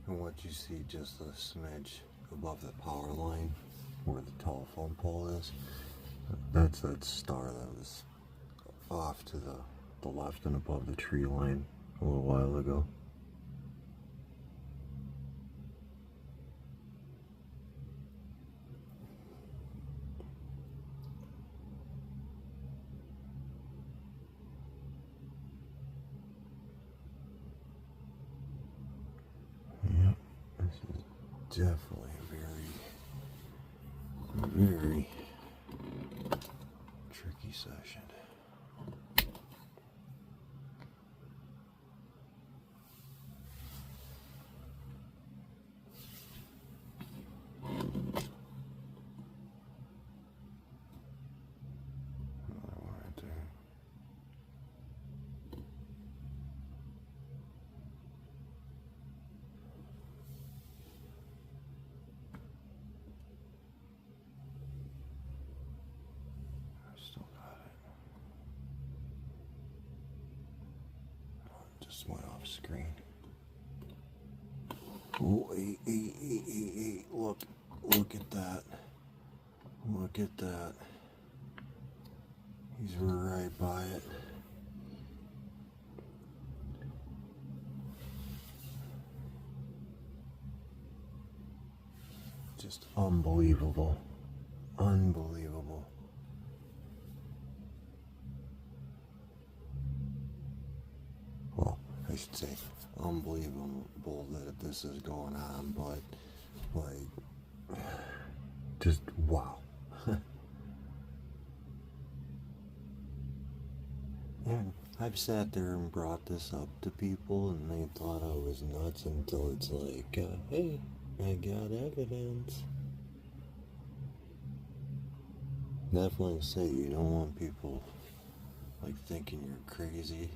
And what you see just a smidge above the power line where the telephone pole is, that's that star that was off to the left and above the tree line a little while ago. Yep, this is definitely a very tricky session. Another one right there. I still got it. Oh, it just went off screen. Oh, hey, look at that. Look at that. He's right by it. Just unbelievable. Unbelievable. Well, I should say unbelievable that this is going on, but like, just wow. And I've sat there and brought this up to people and they thought I was nuts until it's like, hey, I got evidence. Definitely say you don't want people like thinking you're crazy.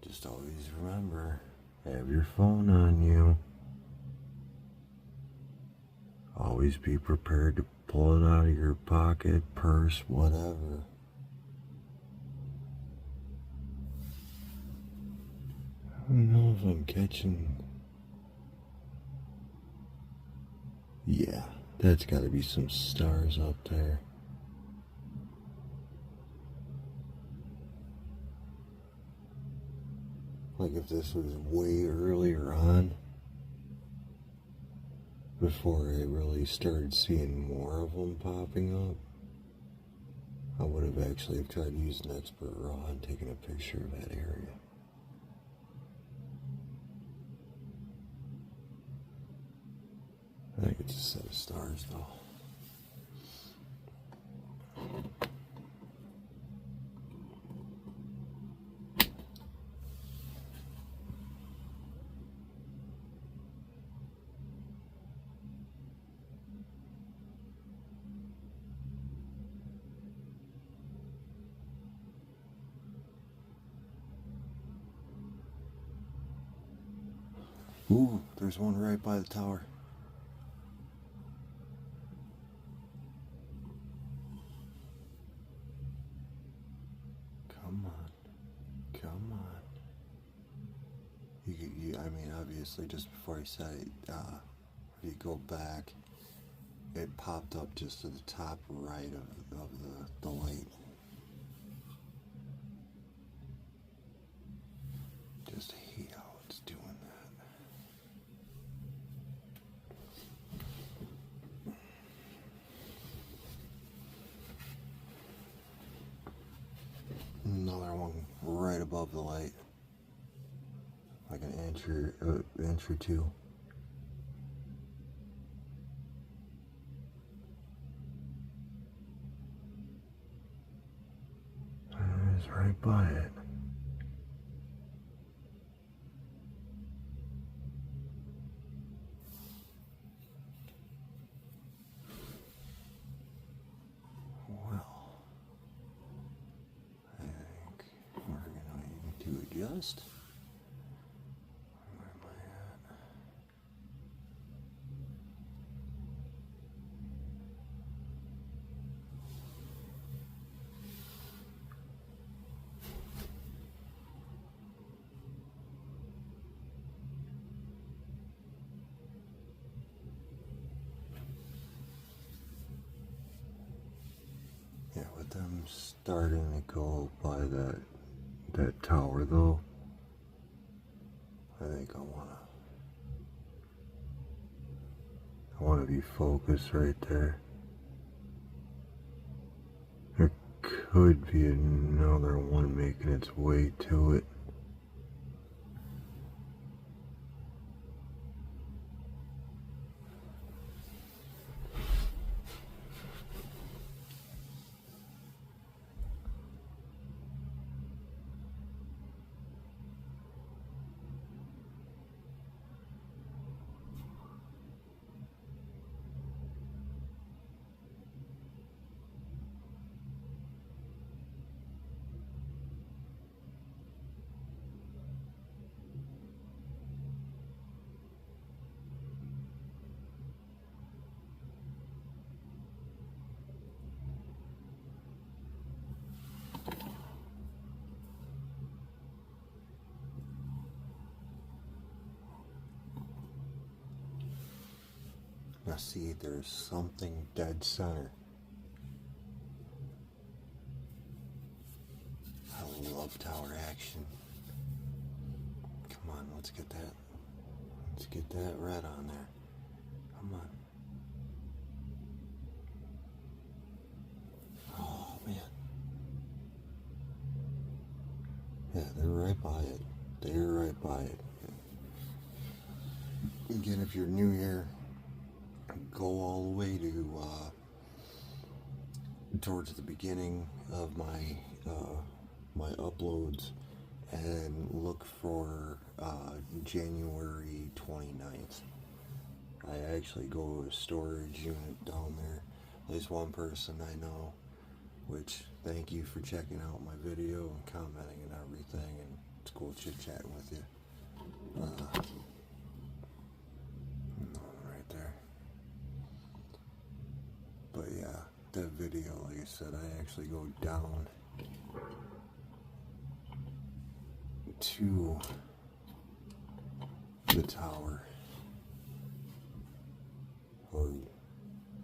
Just always remember, have your phone on you. Always be prepared to pull it out of your pocket, purse, whatever. I don't know if I'm catching. Yeah, that's gotta be some stars up there. Like if this was way earlier on, before I really started seeing more of them popping up, I would have actually tried using expert raw and taken a picture of that area. I think it's a set of stars though. Ooh, there's one right by the tower. Come on. Come on. I mean, obviously, just before I said it, if you go back, it popped up just to the top right of the light. Just hate how it's doing that. Another one right above the light, like an inch or two. It's right by it. Well, I think we're going to adjust. Where am I at? Yeah, with them starting to go by that tower though, I think I wanna be focused right there. There could be another one making its way to it. Now see, there's something dead center. I love tower action. Come on, let's get that. Let's get that red on there. Come on. Oh man. Yeah, they're right by it. They're right by it. Again, if you're new here, go all the way to towards the beginning of my my uploads and look for January 29th. I actually go to a storage unit down there. At least one person I know, which thank you for checking out my video and commenting and everything, and it's cool chit-chatting with you. Right there. But yeah, that video, like I said, I actually go down to the tower, or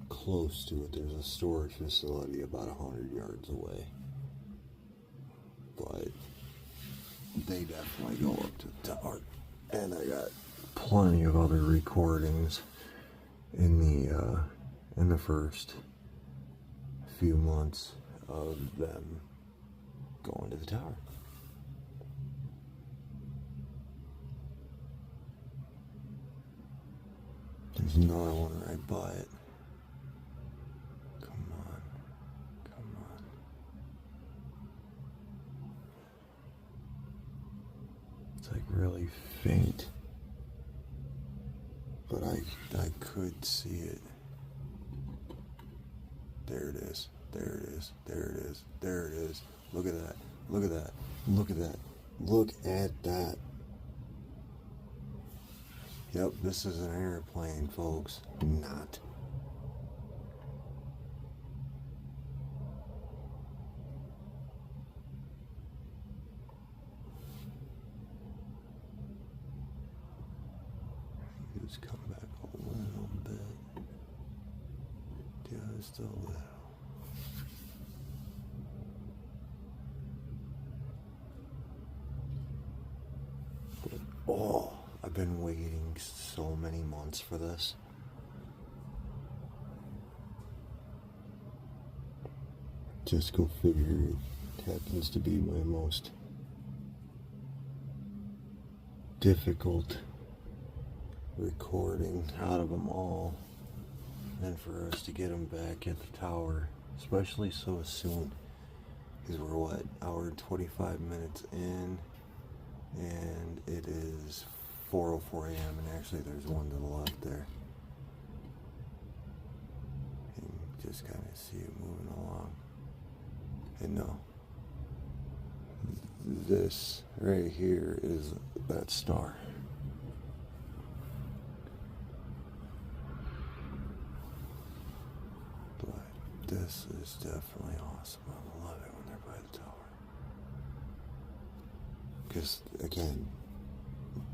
close to it. There's a storage facility about 100 yards away, but they definitely go up to the tower. And I got plenty of other recordings in the first few months of them going to the tower. There's another one right by it. Come on. Come on. It's like really faint. But I could see it. There it is. There it is. There it is. There it is. Look at that. Look at that. Look at that. Look at that. Yep, this is an airplane, folks. Not. just come back a little bit. Just a little. Oh, I've been waiting so many months for this. Just go figure, it happens to be my most difficult recording out of them all. And for us to get them back at the tower, especially so soon, because we're what, hour and 25 minutes in, and it is 4:04 a.m. and actually there's one to the left there. And you just kind of see it moving along. And no, this right here is that star. But this is definitely awesome. I love it when they're by the tower. Because, again,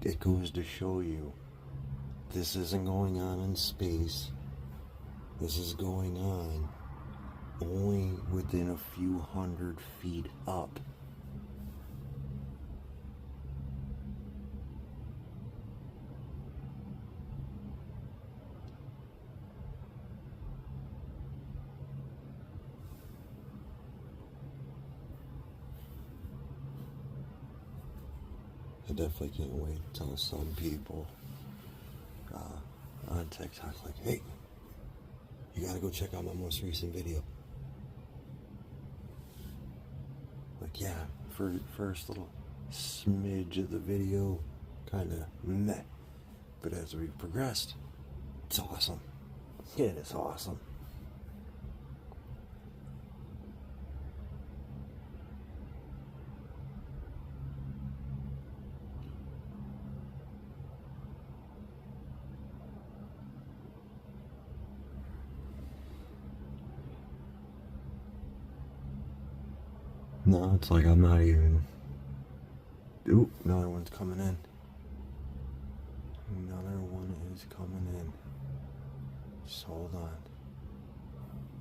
it goes to show you this isn't going on in space. This is going on only within a few hundred feet up. I definitely can't wait to tell some people on TikTok, like, hey, you gotta go check out my most recent video. Like, yeah, first little smidge of the video, kind of meh. But as we progressed, it's awesome. It is awesome. No, it's like I'm not even... Oop, another one's coming in. Another one is coming in. Just hold on.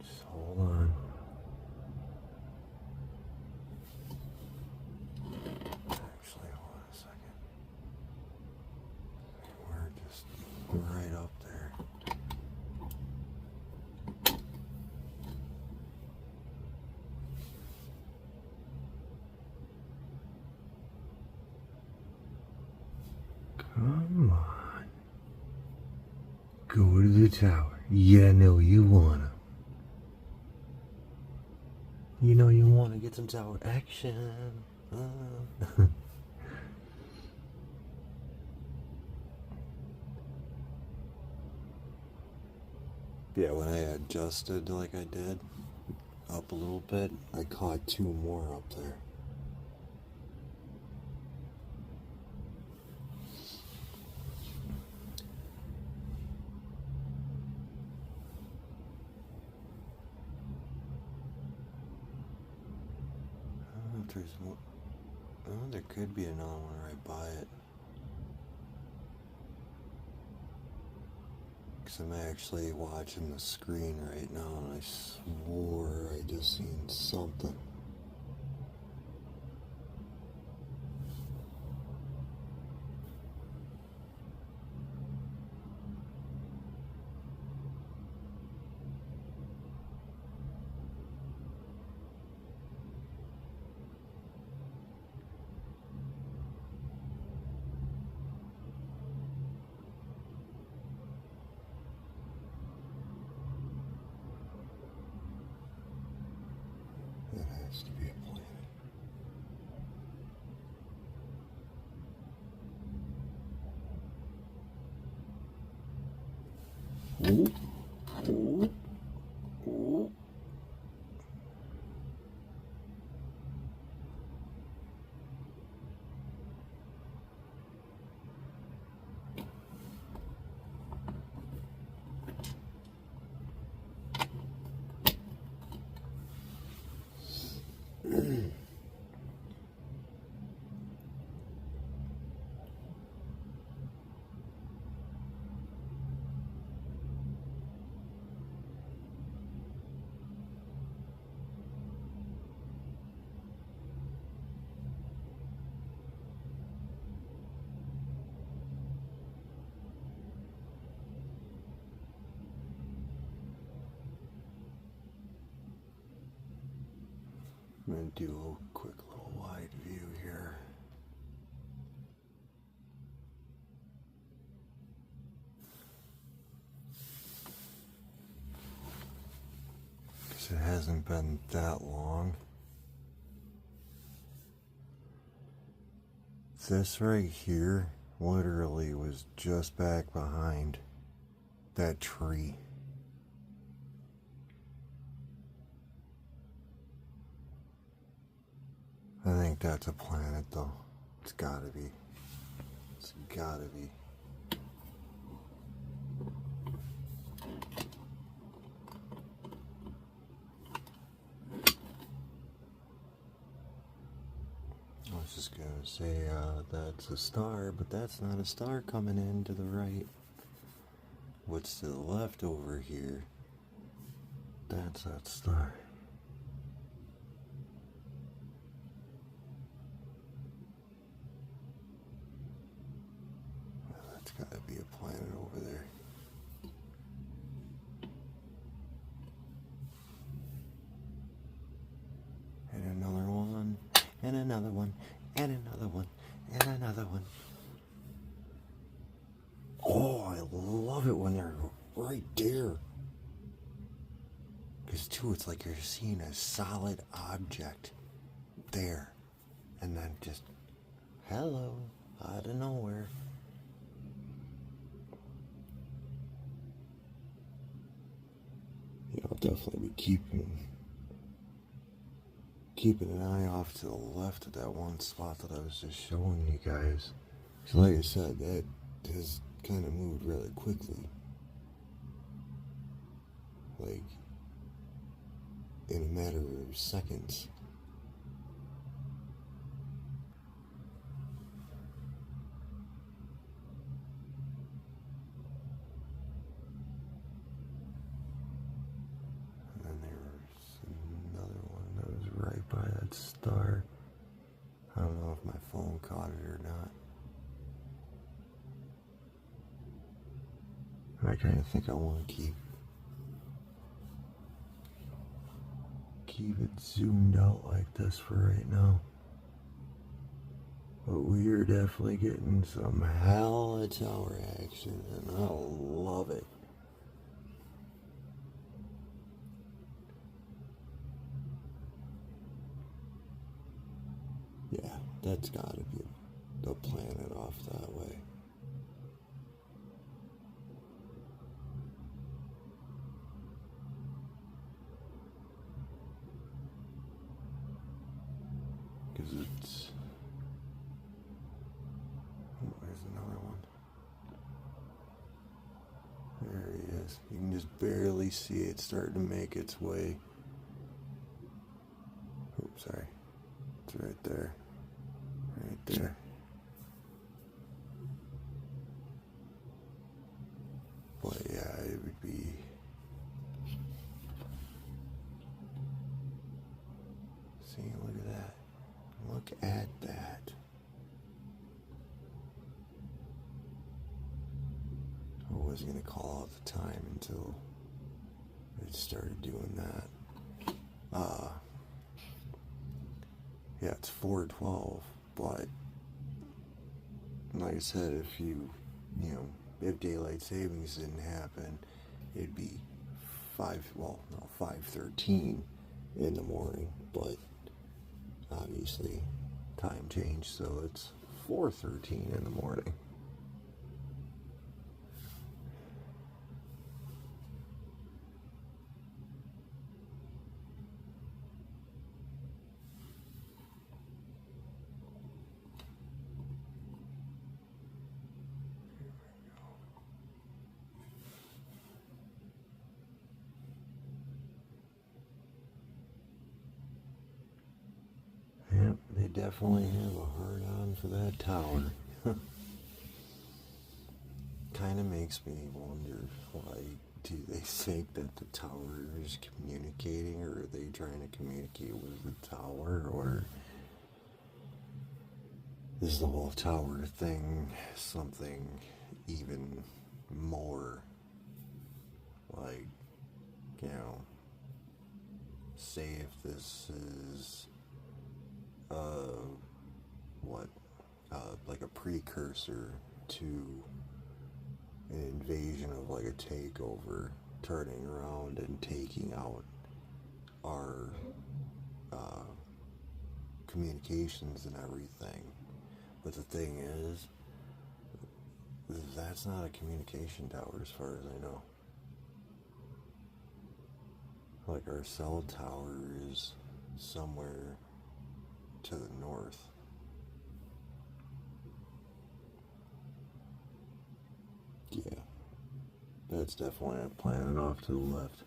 Just hold on. Actually, hold on a second. We're just right up there. Come on. Go to the tower. Yeah, no, you wanna. You know you wanna get some tower action. Yeah, when I adjusted like I did, up a little bit, I caught two more up there. There's more. Oh, there could be another one right by it. Because I'm actually watching the screen right now and I swore I just seen something. That has to be a planet. Ooh, ooh, ooh. I'm going to do a quick little wide view here. Because it hasn't been that long. This right here literally was just back behind that tree. I think that's a planet though. It's gotta be. It's gotta be. I was just gonna say that's a star, but that's not a star coming in to the right. What's to the left over here? That's that star. Well, that's gotta be a planet over there. And another one, and another one, and another one, and another one. Oh, I love it when they're right there. Because, too, it's like you're seeing a solid object there. And then just, hello, out of nowhere. Yeah, I'll definitely be keeping an eye off to the left of that one spot that I was just showing you guys. So like I said, that has kind of moved really quickly. Like, in a matter of seconds. And then there was another one that was right by that star. I don't know if my phone caught it or not. I kind of think I want to keep it zoomed out like this for right now. But we are definitely getting some hella tower action, and I love it. Yeah, that's gotta be the planet off that way. Because it's... Oh, there's another one. There he is. You can just barely see it starting to make its way. Oops, sorry. It's right there. Right there. But yeah, it would be... See, look at that. Look at that. I wasn't going to call out the time until it started doing that. Yeah, it's 4:12, but like I said, if daylight savings didn't happen, it'd be 5:13 in the morning, but obviously time changed, so it's 4:13 in the morning. Yep, they definitely have a hard on for that tower. Kind of makes me wonder, why do they think that the tower is communicating, or are they trying to communicate with the tower, or is the whole tower thing something even more, like, say if this is precursor to an invasion of like a takeover, turning around and taking out our communications and everything. But the thing is, that's not a communication tower as far as I know. Like, our cell tower is somewhere to the north. Yeah, that's definitely a planet off to the left.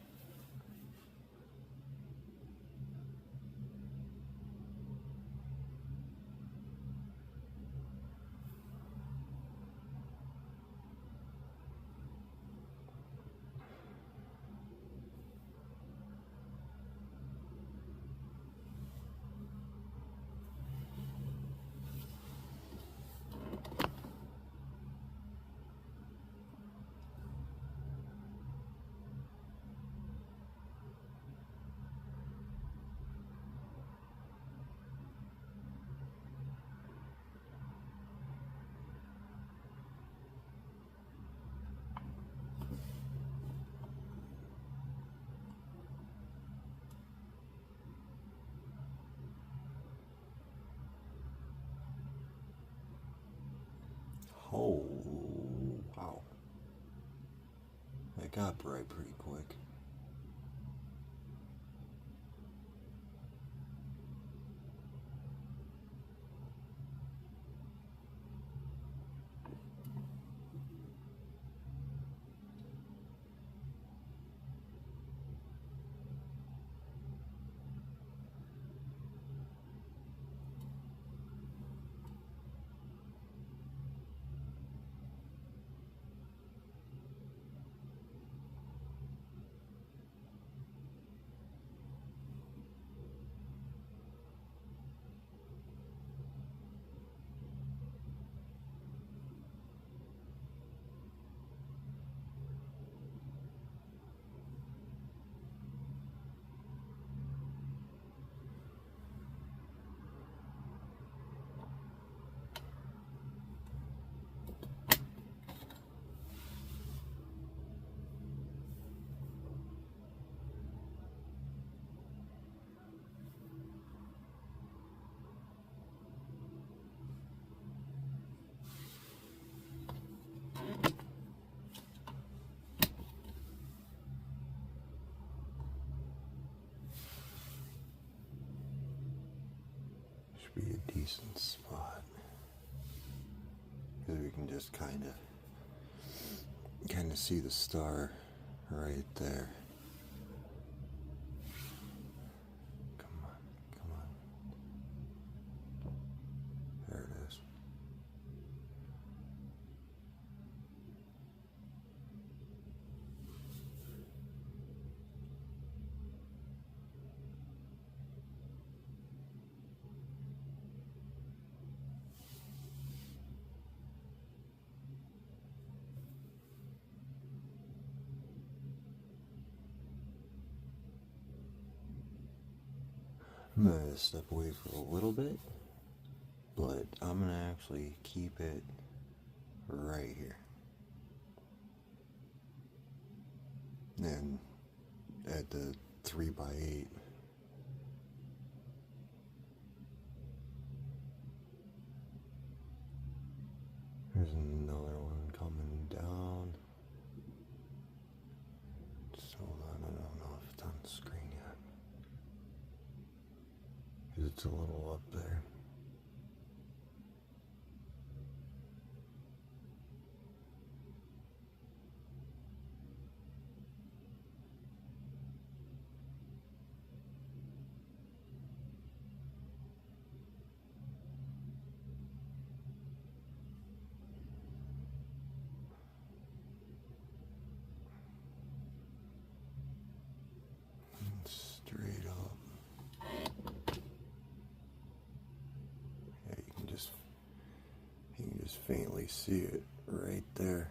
Oh, wow. It got bright pretty quick. Should be a decent spot. Because we can just kind of see the star right there. Come on, come on. There it is. I'm going to step away for a little bit, but I'm going to actually keep it right here. And at the 3x8. There's another one coming down. Just hold on, I don't know if it's on the screen yet. Because it's a little up there. Straight up. Yeah, you can just faintly see it right there.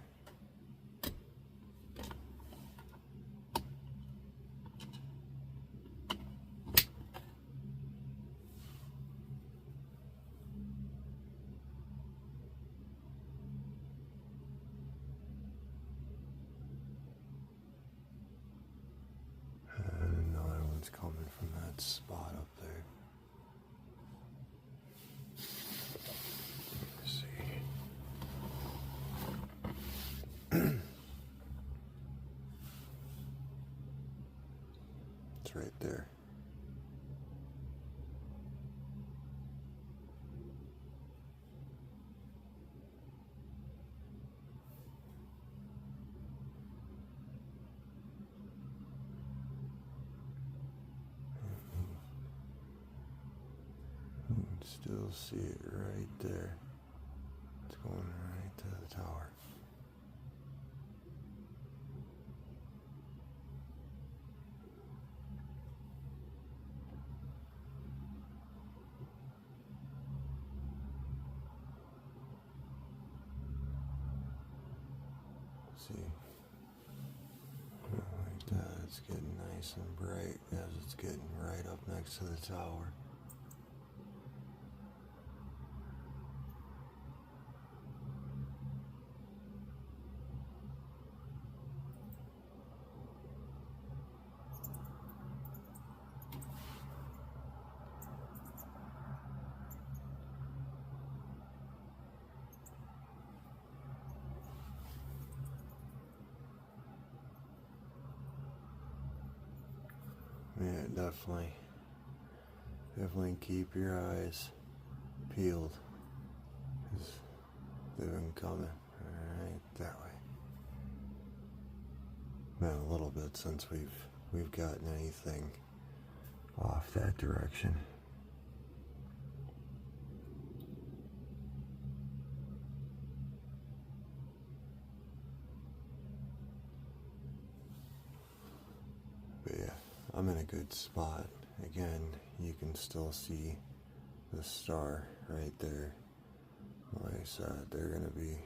still see it right there. It's going right to the tower. See, like that, it's getting nice and bright as it's getting right up next to the tower. Yeah, definitely keep your eyes peeled, 'cause they've been coming right that way. Been a little bit since we've gotten anything off that direction. But yeah, I'm in a good spot. Again, you can still see the star right there. Like I said, they're going to be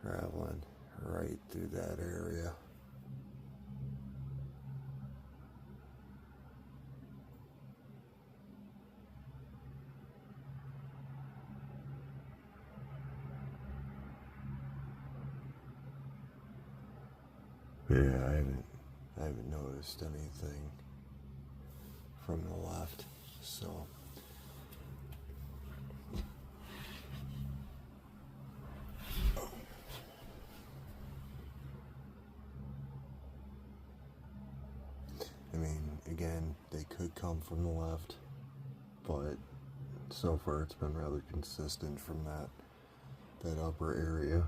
traveling right through that area. But yeah, I haven't noticed anything from the left, so I mean, again, they could come from the left, but so far it's been rather consistent from that upper area.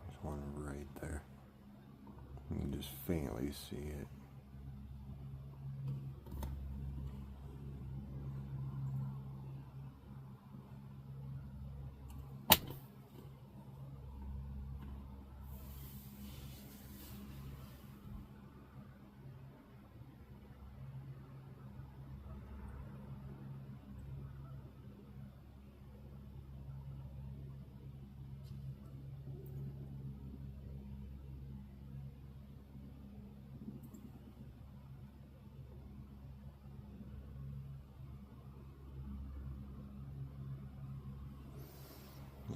There's one right there. You can just faintly see it.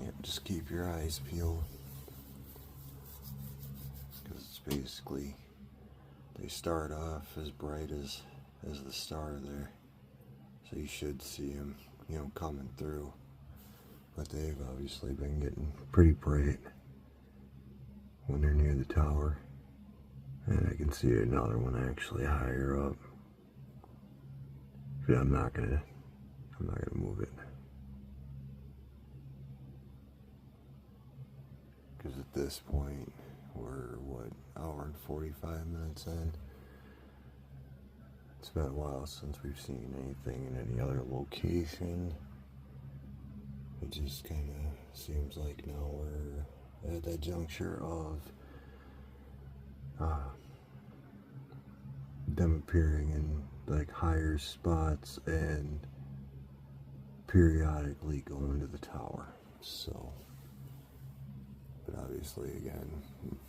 Yeah, just keep your eyes peeled, because it's basically, they start off as bright as the star there, so you should see them, coming through. But they've obviously been getting pretty bright when they're near the tower, and I can see another one actually higher up. But I'm not gonna move it, because at this point we're hour and 45 minutes in. It's been a while since we've seen anything in any other location. It just kind of seems like now we're at that juncture of them appearing in like higher spots and periodically going to the tower. So, but obviously, again,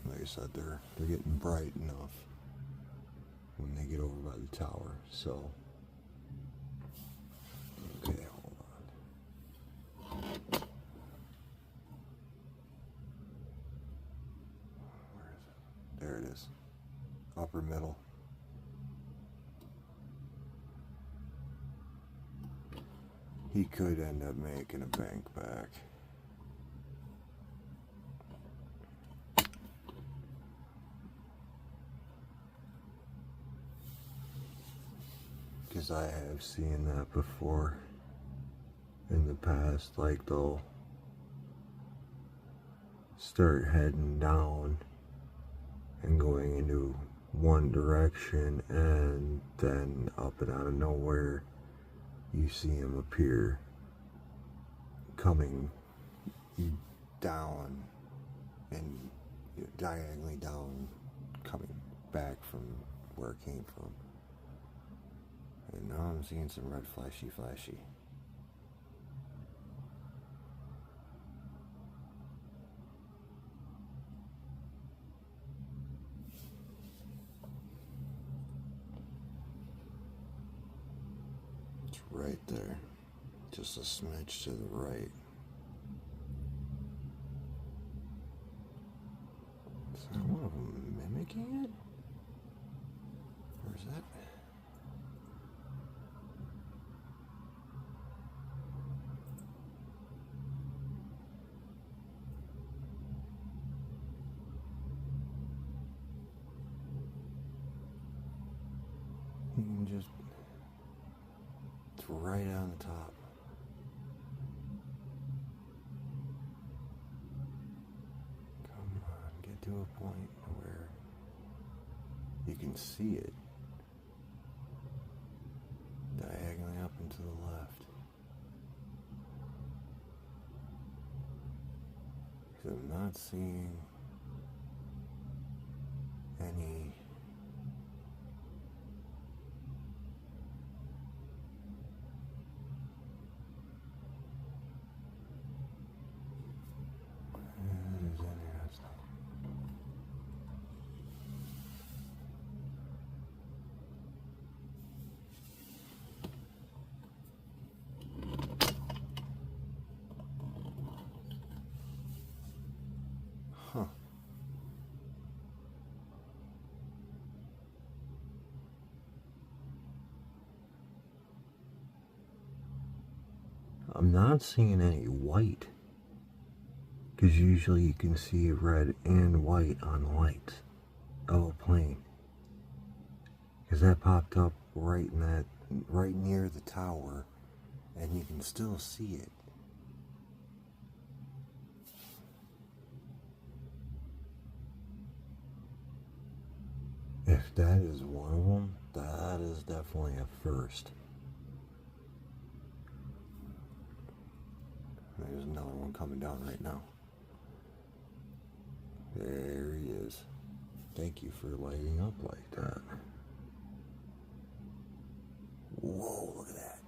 like I said, they're getting bright enough when they get over by the tower. So, okay, hold on. Where is it? There it is. Upper middle. He could end up making a bank back. because I have seen that before in the past. Like, they'll start heading down and going into one direction, and then up and out of nowhere you see him appear coming down and diagonally down, coming back from where it came from. And now I'm seeing some red flashy. It's right there, just a smidge to the right. Is that one of them mimicking it? Or is that... You can just... It's right on the top. Come on, get to a point where you can see it diagonally up and to the left. Because I'm not seeing any... Huh. I'm not seeing any white, because usually you can see red and white on lights of a plane. Because that popped up right near the tower, and you can still see it. If that is one of them, that is definitely a first. There's another one coming down right now. There he is. Thank you for lighting up like that. Whoa, look at that.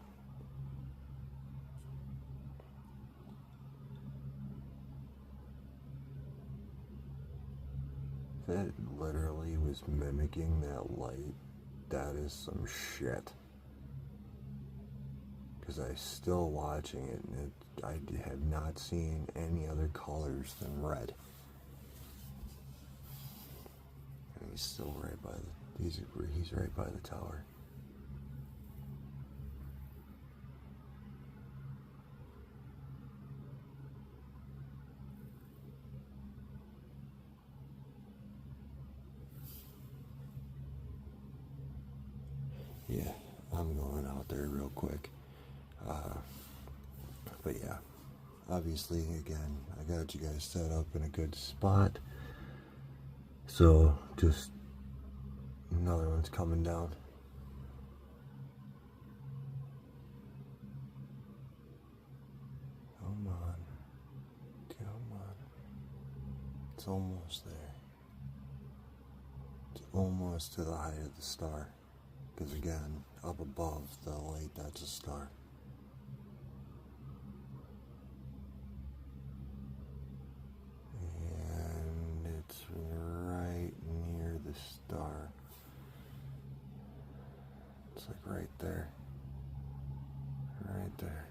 That literally was mimicking that light. That is some shit. Because I'm still watching it, and I have not seen any other colors than red. And he's still right by he's right by the tower. Yeah, I'm going out there real quick. But yeah, obviously, again, I got you guys set up in a good spot. So, just another one's coming down. Come on. Come on. It's almost there. It's almost to the height of the star. Because again, up above the light, that's a star. And it's right near the star. It's like right there. Right there.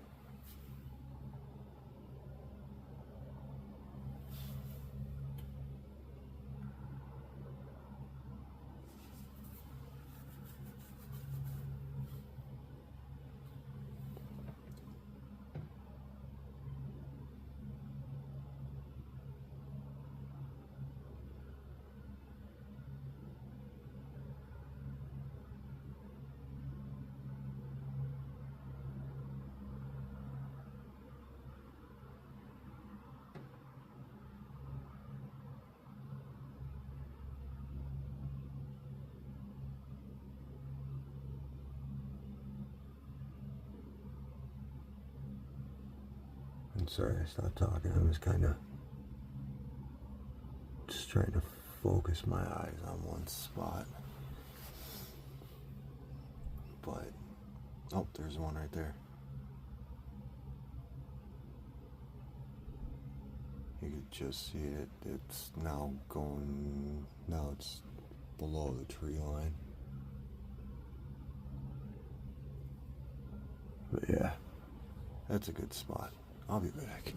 on. Sorry, I stopped talking. I was kind of just trying to focus my eyes on one spot. But, oh, there's one right there. You could just see it. It's now going, now it's below the tree line. But yeah, that's a good spot. I'll be back.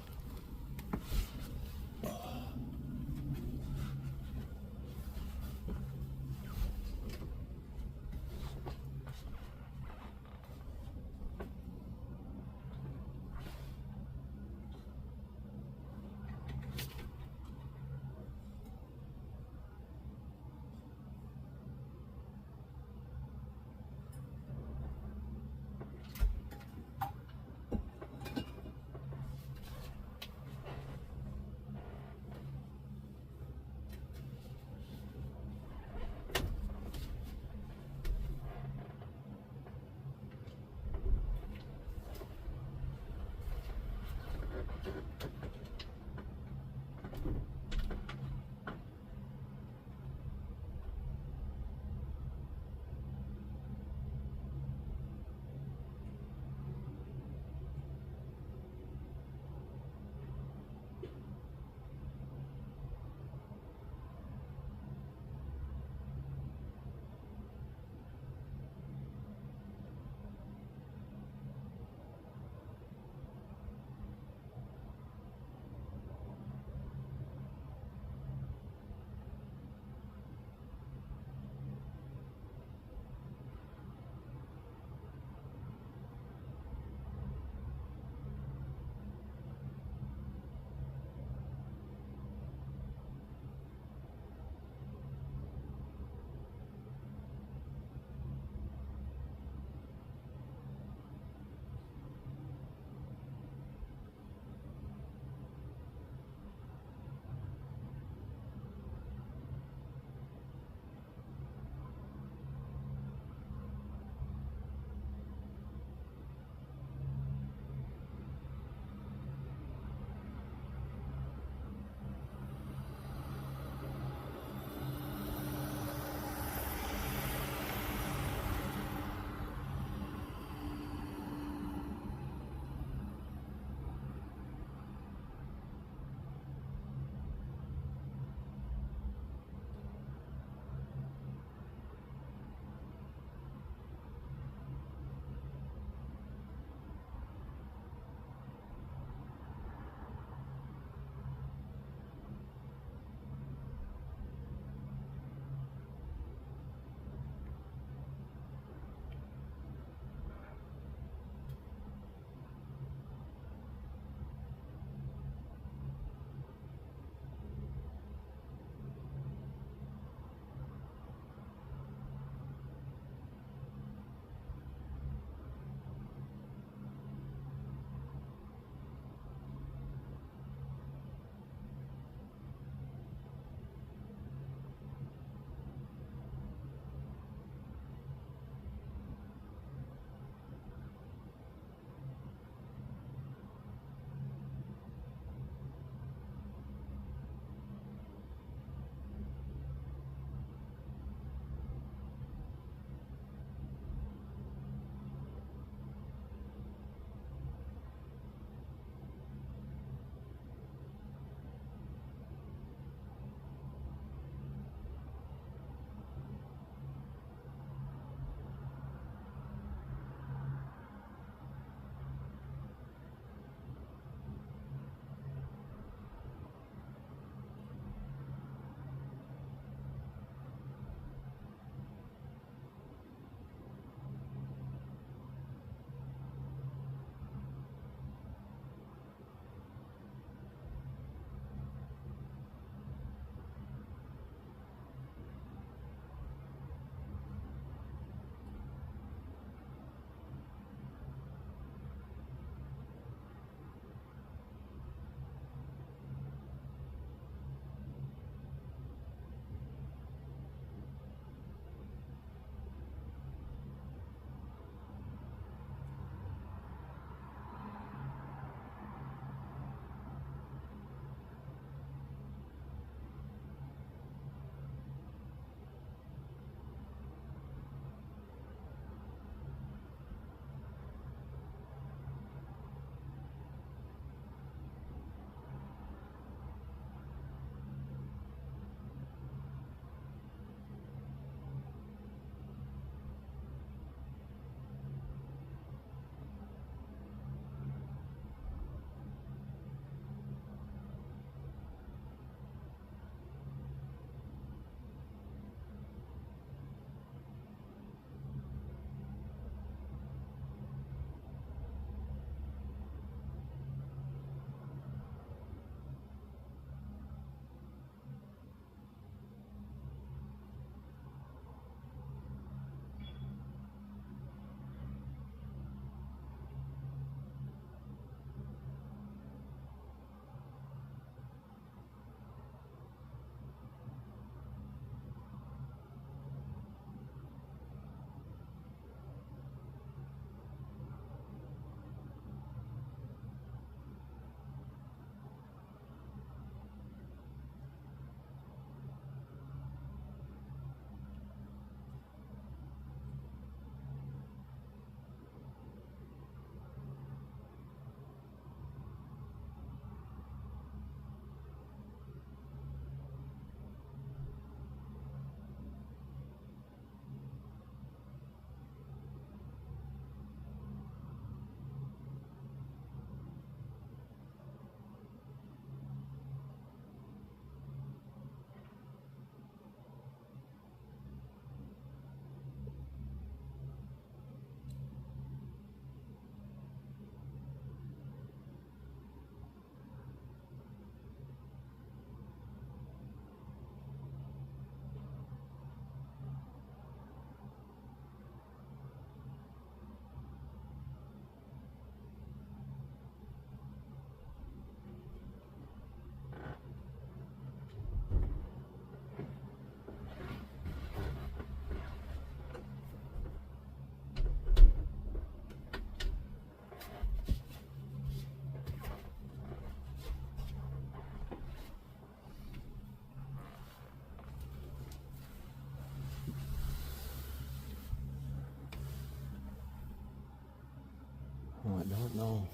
Well, I don't know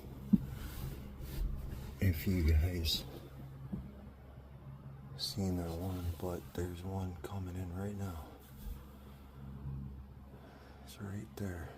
if you guys seen that one, but there's one coming in right now. It's right there.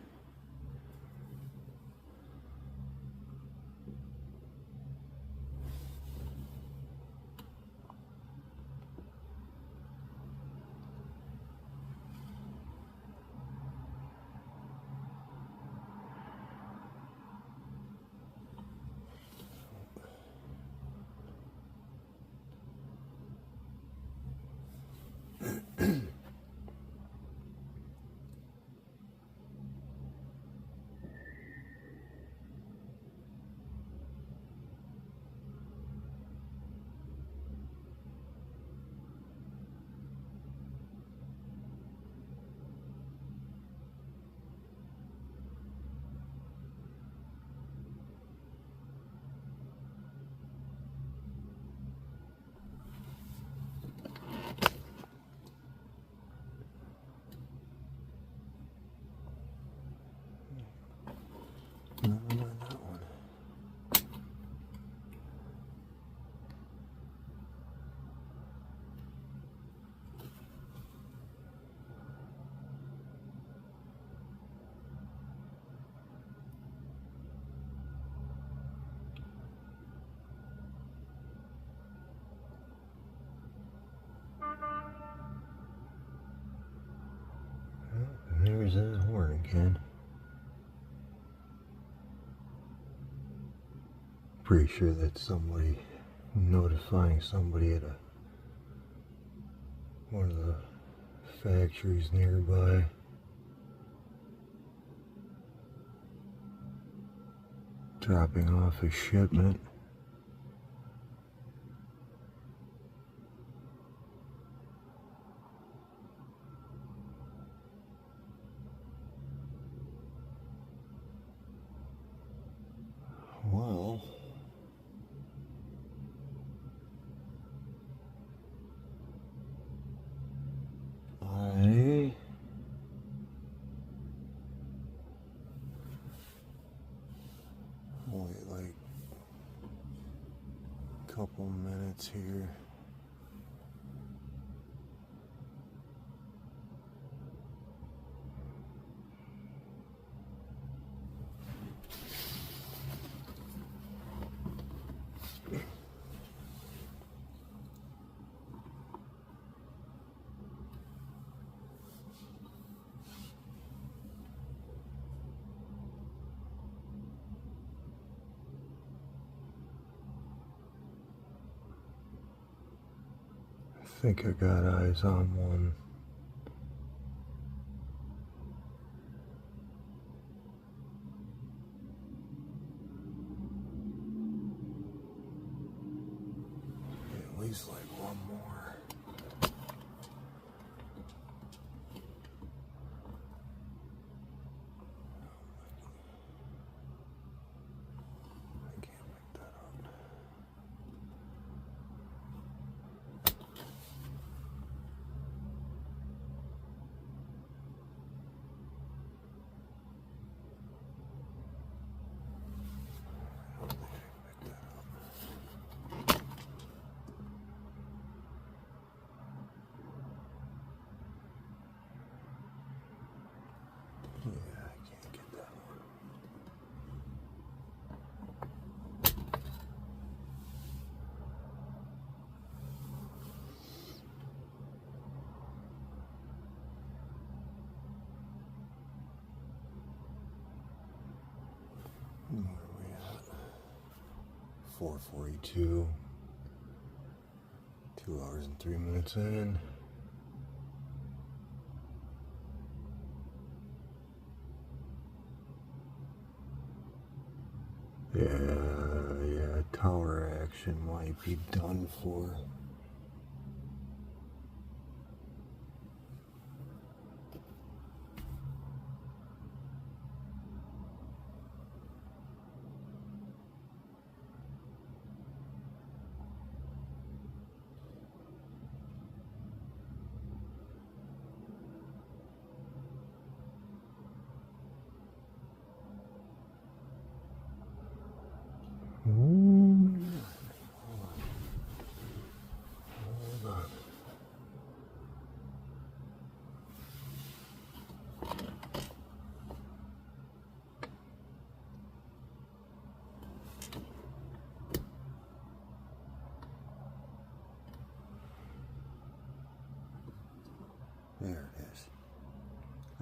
No, not that one. There's that horn again. Pretty sure that's somebody notifying somebody at one of the factories nearby. Dropping off a shipment. Well, I wait like a couple minutes here. I think I got eyes on one. At least like one more. I can't make that up. Yeah, I can't get that one. Where are we at? 4:42. 2 hours and 3 minutes in. Yeah, tower action might be done for.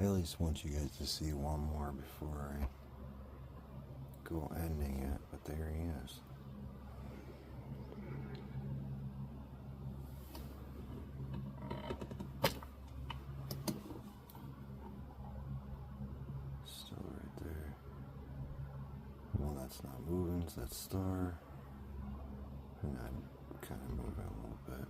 I at least want you guys to see one more before I go ending it, but there he is. Still right there. Well, that's not moving, so that's star. And I'm kind of moving a little bit.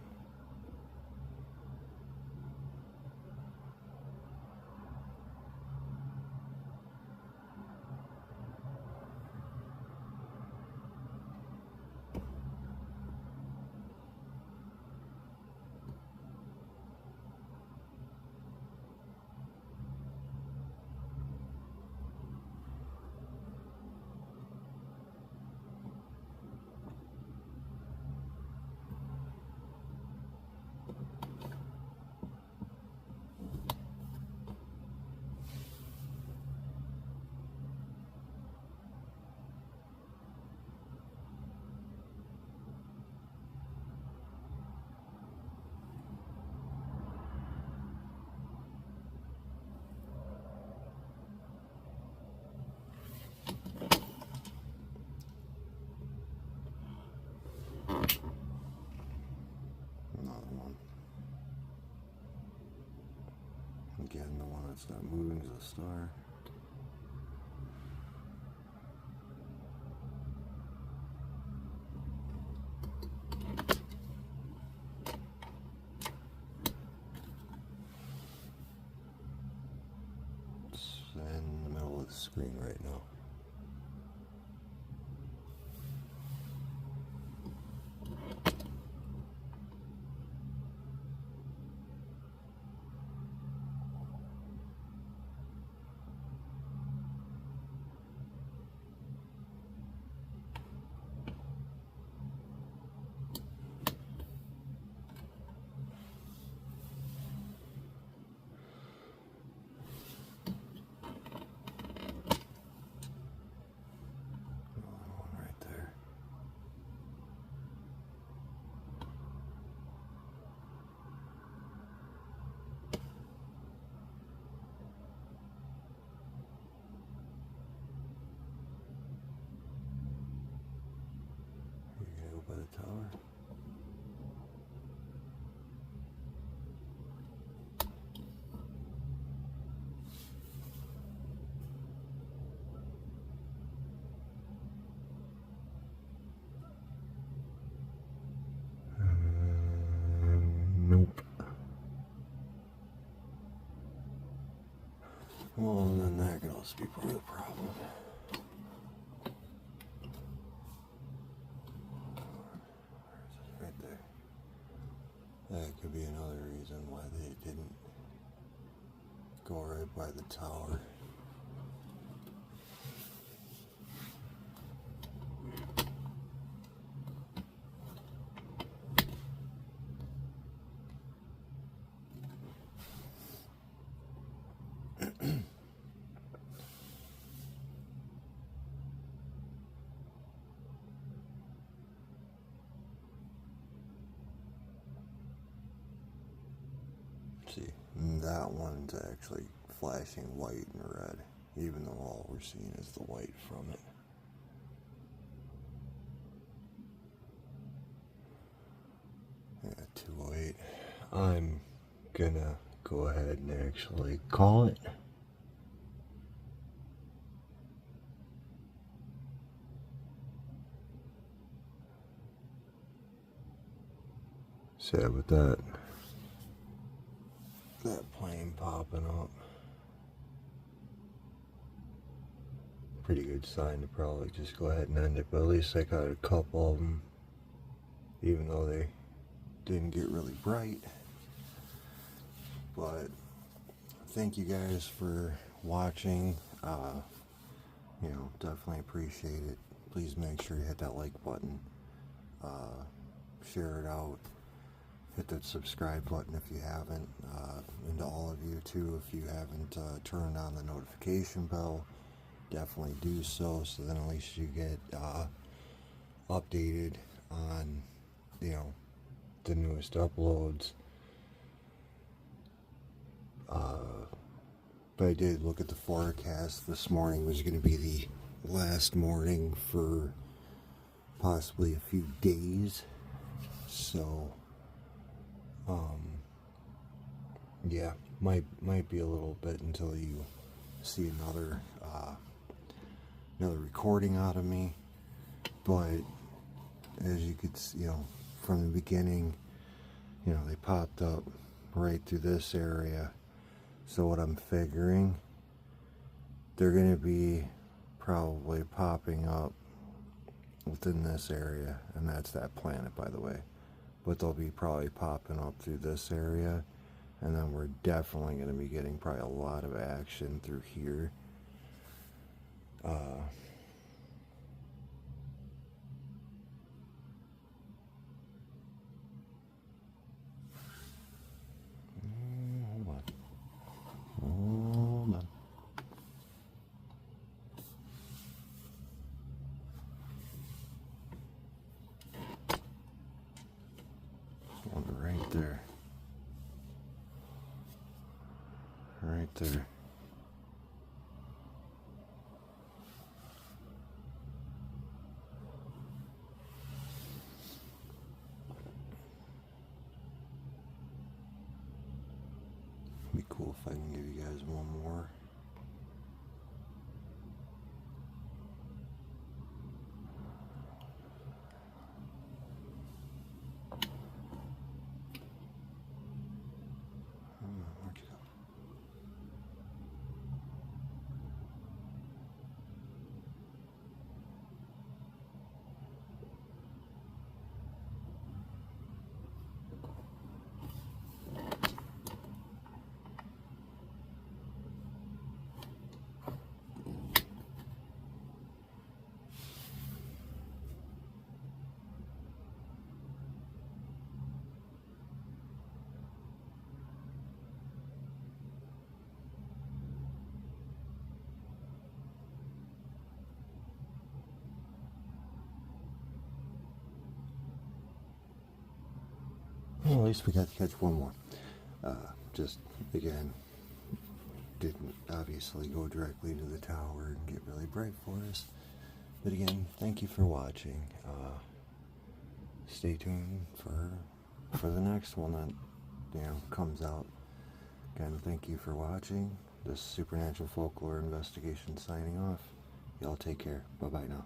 Another one. Again, the one that's not moving is a star. It's in the middle of the screen right now. By the tower. Nope. Well, then that could also be part of the problem. Right there. That could be another reason why they didn't go right by the tower. See, that one's actually flashing white and red, even though all we're seeing is the white from it. Yeah, 208. I'm gonna go ahead and actually call it. Sad with that. That plane popping up. Pretty good sign to probably just go ahead and end it, but at least I got a couple of them, even though they didn't get really bright. But thank you guys for watching. Definitely appreciate it. Please make sure you hit that like button, share it out, hit that subscribe button if you haven't, and to all of you too, if you haven't turned on the notification bell, definitely do so then at least you get updated on the newest uploads. I did look at the forecast. This morning was going to be the last morning for possibly a few days. So, yeah, might be a little bit until you see another recording out of me. But as you could see, from the beginning, they popped up right through this area. So what I'm figuring, they're going to be probably popping up within this area, and that's that planet, by the way. But they'll be probably popping up through this area, and then we're definitely going to be getting probably a lot of action through here. Hold on. One right there. Right there. It'd be cool if I can give you guys one more. Where'd you go? Well, at least we got to catch one more. Just, again, didn't obviously go directly to the tower and get really bright for us. But again, thank you for watching. Stay tuned for the next one that comes out. Again, thank you for watching. This Supernatural Folklore Investigation signing off. Y'all take care. Bye-bye now.